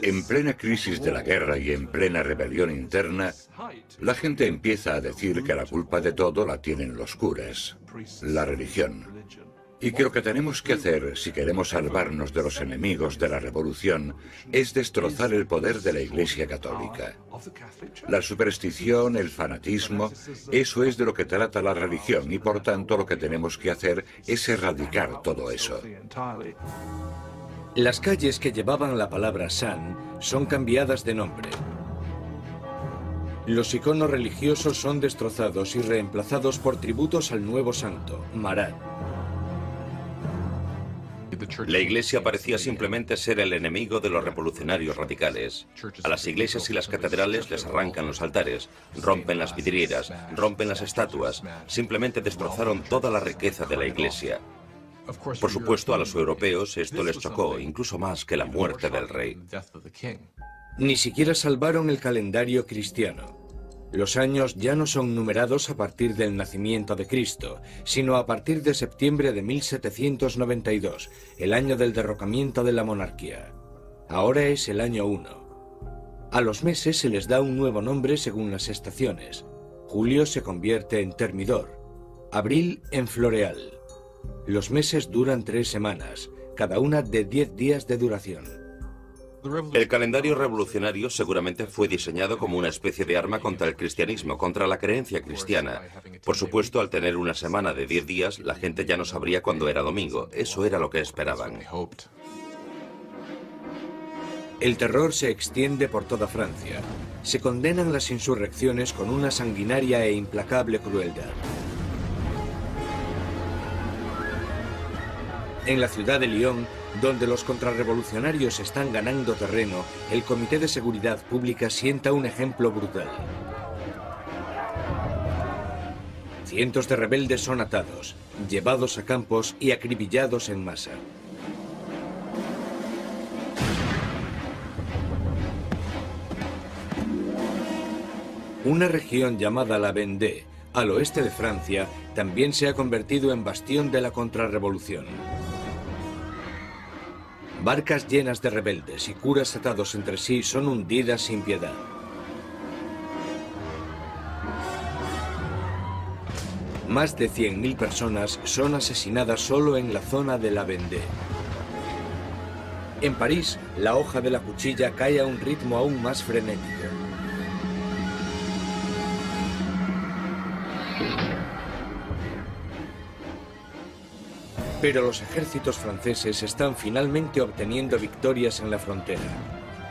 En plena crisis de la guerra y en plena rebelión interna, la gente empieza a decir que la culpa de todo la tienen los curas, la religión. Y que lo que tenemos que hacer, si queremos salvarnos de los enemigos de la revolución, es destrozar el poder de la Iglesia Católica. La superstición, el fanatismo, eso es de lo que trata la religión y por tanto lo que tenemos que hacer es erradicar todo eso.
Las calles que llevaban la palabra San son cambiadas de nombre. Los iconos religiosos son destrozados y reemplazados por tributos al nuevo santo, Marat.
La Iglesia parecía simplemente ser el enemigo de los revolucionarios radicales. A las iglesias y las catedrales les arrancan los altares, rompen las vidrieras, rompen las estatuas, simplemente destrozaron toda la riqueza de la Iglesia. Por supuesto, a los europeos esto les chocó, incluso más que la muerte del rey.
Ni siquiera salvaron el calendario cristiano. Los años ya no son numerados a partir del nacimiento de Cristo, sino a partir de septiembre de 1792, el año del derrocamiento de la monarquía. Ahora es el año 1. A los meses se les da un nuevo nombre según las estaciones. Julio se convierte en Termidor, abril en Floreal. Los meses duran 3 semanas, cada una de 10 días de duración.
El calendario revolucionario seguramente fue diseñado como una especie de arma contra el cristianismo, contra la creencia cristiana. Por supuesto, al tener una semana de 10 días, la gente ya no sabría cuándo era domingo. Eso era lo que esperaban.
El terror se extiende por toda Francia. Se condenan las insurrecciones con una sanguinaria e implacable crueldad. En la ciudad de Lyon, donde los contrarrevolucionarios están ganando terreno, el Comité de Seguridad Pública sienta un ejemplo brutal. Cientos de rebeldes son atados, llevados a campos y acribillados en masa. Una región llamada la Vendée, al oeste de Francia, también se ha convertido en bastión de la contrarrevolución. Barcas llenas de rebeldes y curas atados entre sí son hundidas sin piedad. Más de 100.000 personas son asesinadas solo en la zona de la Vendée. En París, la hoja de la cuchilla cae a un ritmo aún más frenético. Pero los ejércitos franceses están finalmente obteniendo victorias en la frontera.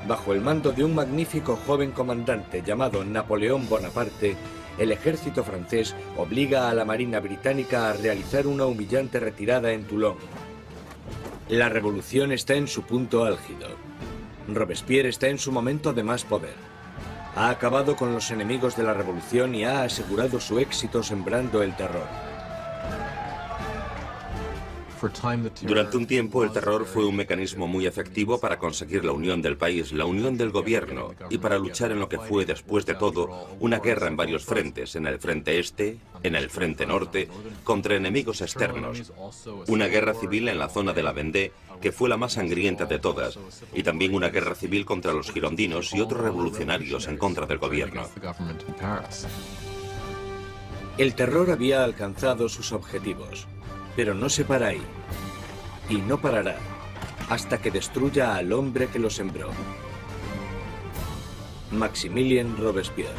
Bajo el mando de un magnífico joven comandante llamado Napoleón Bonaparte, el ejército francés obliga a la Marina británica a realizar una humillante retirada en Toulon. La revolución está en su punto álgido. Robespierre está en su momento de más poder. Ha acabado con los enemigos de la revolución y ha asegurado su éxito sembrando el terror.
Durante un tiempo, el terror fue un mecanismo muy efectivo para conseguir la unión del país, la unión del gobierno, y para luchar en lo que fue, después de todo, una guerra en varios frentes, en el frente este, en el frente norte, contra enemigos externos. Una guerra civil en la zona de la Vendée, que fue la más sangrienta de todas, y también una guerra civil contra los girondinos y otros revolucionarios en contra del gobierno.
El terror había alcanzado sus objetivos. Pero no se para ahí. Y no parará hasta que destruya al hombre que lo sembró. Maximilien Robespierre.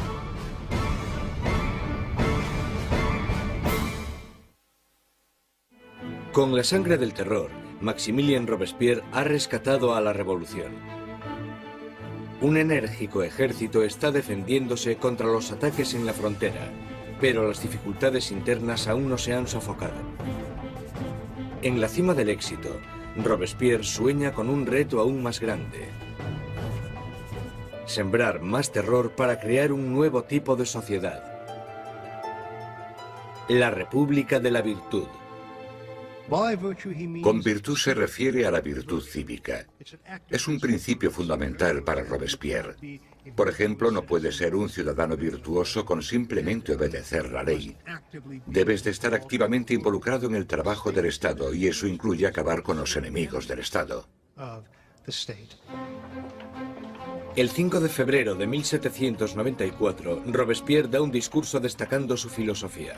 Con la sangre del terror, Maximilien Robespierre ha rescatado a la revolución. Un enérgico ejército está defendiéndose contra los ataques en la frontera, pero las dificultades internas aún no se han sofocado. En la cima del éxito, Robespierre sueña con un reto aún más grande. Sembrar más terror para crear un nuevo tipo de sociedad. La República de la Virtud.
Con virtud se refiere a la virtud cívica. Es un principio fundamental para Robespierre. Por ejemplo, no puedes ser un ciudadano virtuoso con simplemente obedecer la ley. Debes de estar activamente involucrado en el trabajo del Estado, y eso incluye acabar con los enemigos del Estado.
El 5 de febrero de 1794, Robespierre da un discurso destacando su filosofía.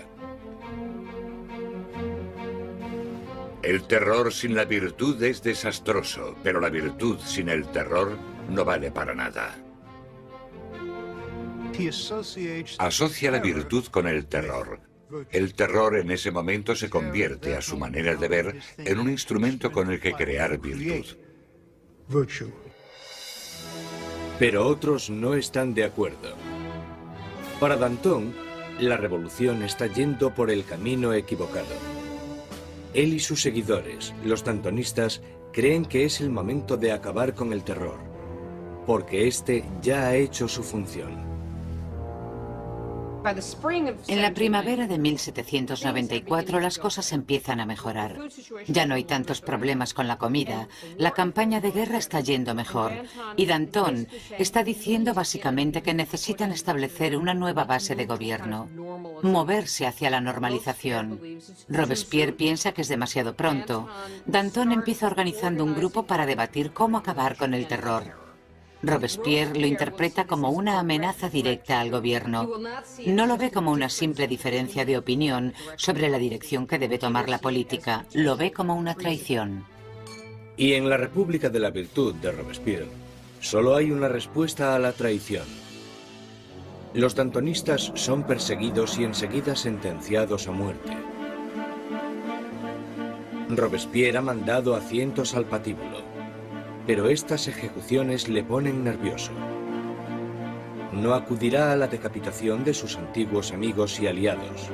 El terror sin la virtud es desastroso, pero la virtud sin el terror no vale para nada. Asocia la virtud con el terror. El terror en ese momento se convierte, a su manera de ver, en un instrumento con el que crear virtud.
Pero otros no están de acuerdo. Para Danton, la revolución está yendo por el camino equivocado. Él y sus seguidores, los dantonistas, creen que es el momento de acabar con el terror, porque este ya ha hecho su función.
En la primavera de 1794 las cosas empiezan a mejorar. Ya no hay tantos problemas con la comida, la campaña de guerra está yendo mejor y Danton está diciendo básicamente que necesitan establecer una nueva base de gobierno, moverse hacia la normalización. Robespierre piensa que es demasiado pronto. Danton empieza organizando un grupo para debatir cómo acabar con el terror. Robespierre lo interpreta como una amenaza directa al gobierno. No lo ve como una simple diferencia de opinión sobre la dirección que debe tomar la política. Lo ve como una traición.
Y en la República de la Virtud de Robespierre, Solo hay una respuesta a la traición. Los dantonistas son perseguidos y enseguida sentenciados a muerte. Robespierre ha mandado a cientos al patíbulo, pero estas ejecuciones le ponen nervioso. No acudirá a la decapitación de sus antiguos amigos y aliados.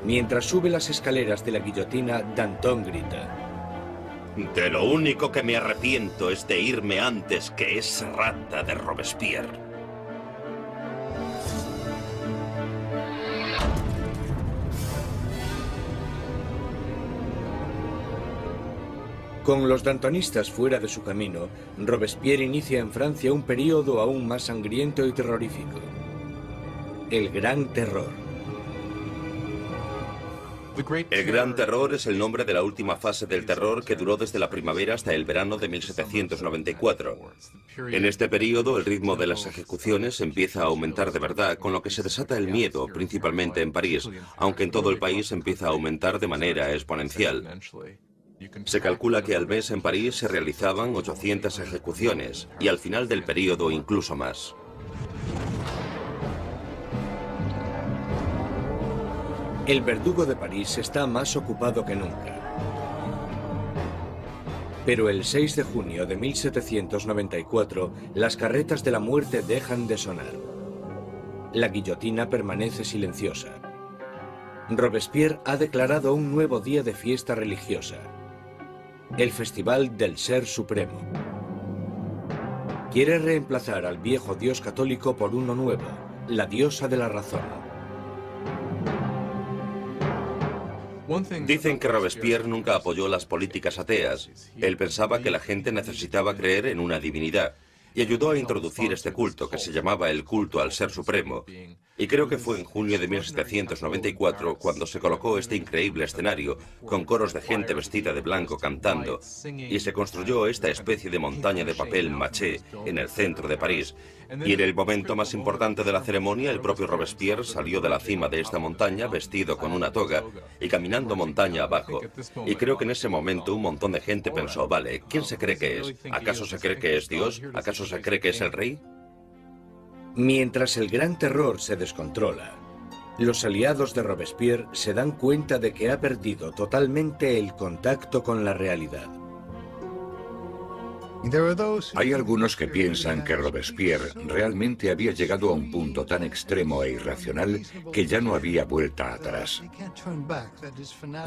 Mientras sube las escaleras de la guillotina, Danton grita:
De lo único que me arrepiento es de irme antes que esa rata de Robespierre.
Con los dantonistas fuera de su camino, Robespierre inicia en Francia un período aún más sangriento y terrorífico: el Gran Terror.
El Gran Terror es el nombre de la última fase del terror que duró desde la primavera hasta el verano de 1794. En este periodo, el ritmo de las ejecuciones empieza a aumentar de verdad, con lo que se desata el miedo, principalmente en París, aunque en todo el país empieza a aumentar de manera exponencial. Se calcula que al mes en París se realizaban 800 ejecuciones, y al final del periodo incluso más.
El verdugo de París está más ocupado que nunca. Pero el 6 de junio de 1794, las carretas de la muerte dejan de sonar. La guillotina permanece silenciosa. Robespierre ha declarado un nuevo día de fiesta religiosa: el Festival del Ser Supremo. Quiere reemplazar al viejo dios católico por uno nuevo, la diosa de la razón.
Dicen que Robespierre nunca apoyó las políticas ateas. Él pensaba que la gente necesitaba creer en una divinidad, y ayudó a introducir este culto que se llamaba el culto al Ser Supremo. Y creo que fue en junio de 1794 cuando se colocó este increíble escenario, con coros de gente vestida de blanco cantando, y se construyó esta especie de montaña de papel maché en el centro de París. Y en el momento más importante de la ceremonia, el propio Robespierre salió de la cima de esta montaña vestido con una toga y caminando montaña abajo. Y creo que en ese momento un montón de gente pensó: vale, ¿quién se cree que es? ¿Acaso se cree que es Dios? ¿Acaso se cree que es el rey?
Mientras el Gran Terror se descontrola, los aliados de Robespierre se dan cuenta de que ha perdido totalmente el contacto con la realidad.
Hay algunos que piensan que Robespierre realmente había llegado a un punto tan extremo e irracional que ya no había vuelta atrás.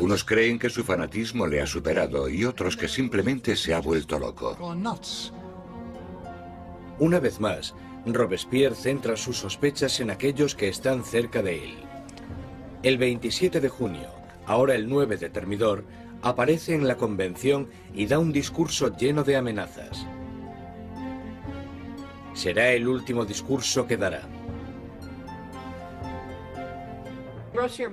Unos creen que su fanatismo le ha superado y otros que simplemente se ha vuelto loco.
Una vez más, Robespierre centra sus sospechas en aquellos que están cerca de él. El 27 de junio, ahora el 9 de Thermidor, aparece en la convención y da un discurso lleno de amenazas. Será el último discurso que dará.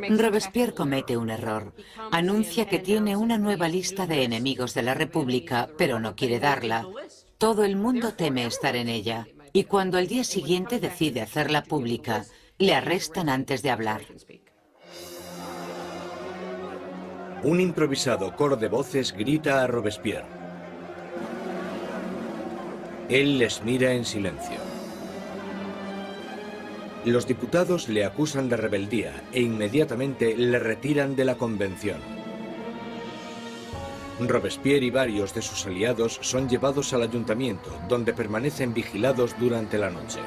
Robespierre comete un error. Anuncia que tiene una nueva lista de enemigos de la República, pero no quiere darla. Todo el mundo teme estar en ella, y cuando al día siguiente decide hacerla pública, le arrestan antes de hablar.
Un improvisado coro de voces grita a Robespierre. Él les mira en silencio. Los diputados le acusan de rebeldía e inmediatamente le retiran de la convención. Robespierre y varios de sus aliados son llevados al ayuntamiento, donde permanecen vigilados durante la noche.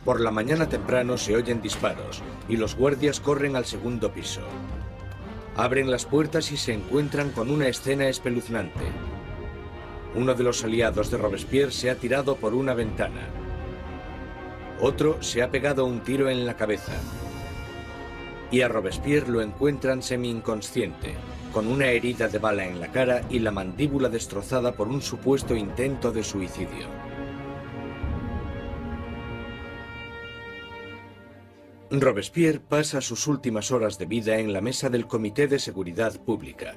Por la mañana temprano se oyen disparos y los guardias corren al segundo piso. Abren las puertas y se encuentran con una escena espeluznante. Uno de los aliados de Robespierre se ha tirado por una ventana. Otro se ha pegado un tiro en la cabeza. Y a Robespierre lo encuentran semi-inconsciente, con una herida de bala en la cara y la mandíbula destrozada por un supuesto intento de suicidio. Robespierre pasa sus últimas horas de vida en la mesa del Comité de Seguridad Pública,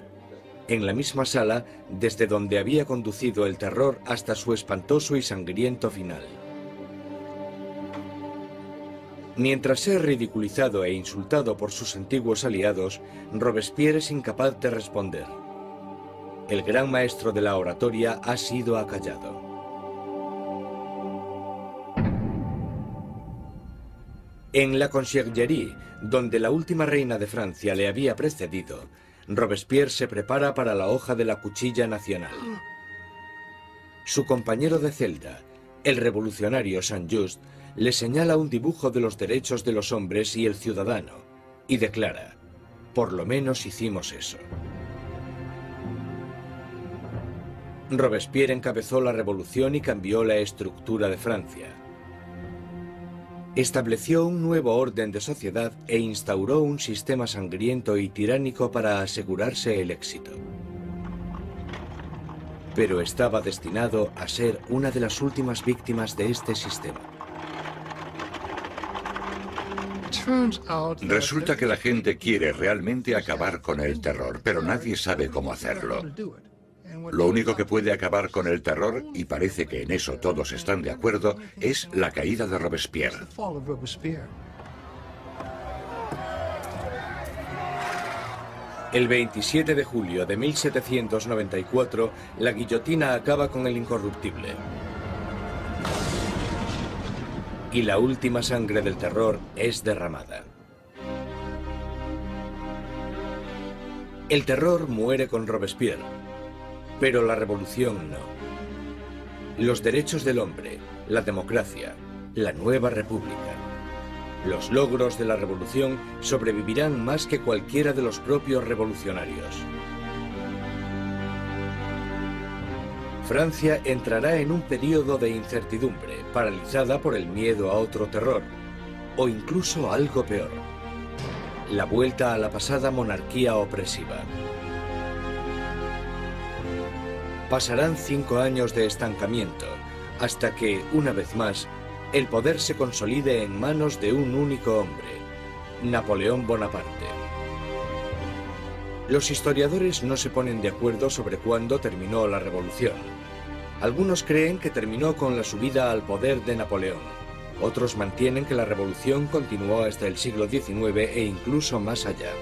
en la misma sala desde donde había conducido el terror hasta su espantoso y sangriento final. Mientras es ridiculizado e insultado por sus antiguos aliados, Robespierre es incapaz de responder. el gran maestro de la oratoria ha sido acallado. En la Conciergerie, donde la última reina de Francia le había precedido, Robespierre se prepara para la hoja de la cuchilla nacional. Su compañero de celda, el revolucionario Saint-Just, le señala un dibujo de los derechos de los hombres y el ciudadano, y declara: por lo menos hicimos eso. Robespierre encabezó la revolución y cambió la estructura de Francia. Estableció un nuevo orden de sociedad e instauró un sistema sangriento y tiránico para asegurarse el éxito. Pero estaba destinado a ser una de las últimas víctimas de este sistema.
Resulta que la gente quiere realmente acabar con el terror, pero nadie sabe cómo hacerlo. Lo único que puede acabar con el terror, y parece que en eso todos están de acuerdo, es la caída de Robespierre.
El 27 de julio de 1794, la guillotina acaba con el incorruptible. Y la última sangre del terror es derramada. El terror muere con Robespierre, pero la revolución no. Los derechos del hombre, la democracia, la nueva república. Los logros de la revolución sobrevivirán más que cualquiera de los propios revolucionarios. Francia entrará en un periodo de incertidumbre, paralizada por el miedo a otro terror, o incluso algo peor: la vuelta a la pasada monarquía opresiva. Pasarán 5 años de estancamiento, hasta que, una vez más, el poder se consolide en manos de un único hombre, Napoleón Bonaparte. Los historiadores no se ponen de acuerdo sobre cuándo terminó la revolución. Algunos creen que terminó con la subida al poder de Napoleón. Otros mantienen que la revolución continuó hasta el siglo XIX e incluso más allá.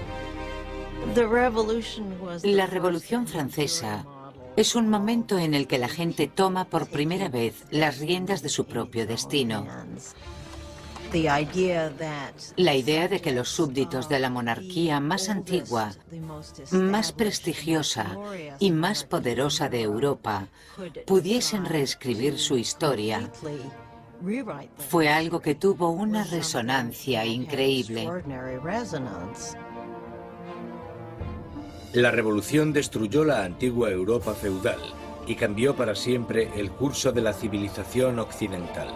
La Revolución Francesa es un momento en el que la gente toma por primera vez las riendas de su propio destino. La idea de que los súbditos de la monarquía más antigua, más prestigiosa y más poderosa de Europa pudiesen reescribir su historia fue algo que tuvo una resonancia increíble.
La revolución destruyó la antigua Europa feudal y cambió para siempre el curso de la civilización occidental.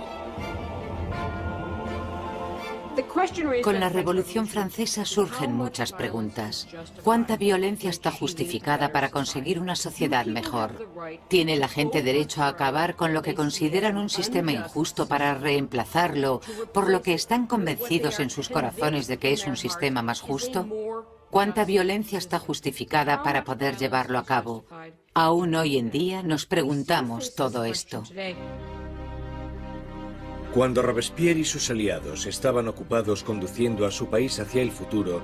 Con la Revolución Francesa surgen muchas preguntas. ¿Cuánta violencia está justificada para conseguir una sociedad mejor? ¿Tiene la gente derecho a acabar con lo que consideran un sistema injusto para reemplazarlo por lo que están convencidos en sus corazones de que es un sistema más justo? ¿Cuánta violencia está justificada para poder llevarlo a cabo? Aún hoy en día nos preguntamos todo esto.
Cuando Robespierre y sus aliados estaban ocupados conduciendo a su país hacia el futuro,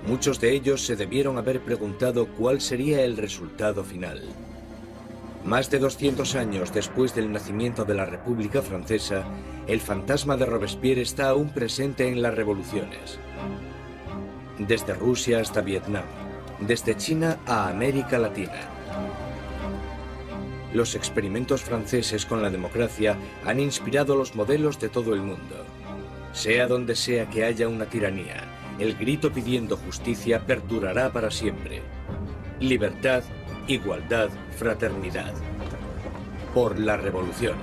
muchos de ellos se debieron haber preguntado cuál sería el resultado final. Más de 200 años después del nacimiento de la República Francesa, el fantasma de Robespierre está aún presente en las revoluciones. Desde Rusia hasta Vietnam, desde China a América Latina. Los experimentos franceses con la democracia han inspirado los modelos de todo el mundo. Sea donde sea que haya una tiranía, el grito pidiendo justicia perdurará para siempre. Libertad, igualdad, fraternidad. Por la revolución.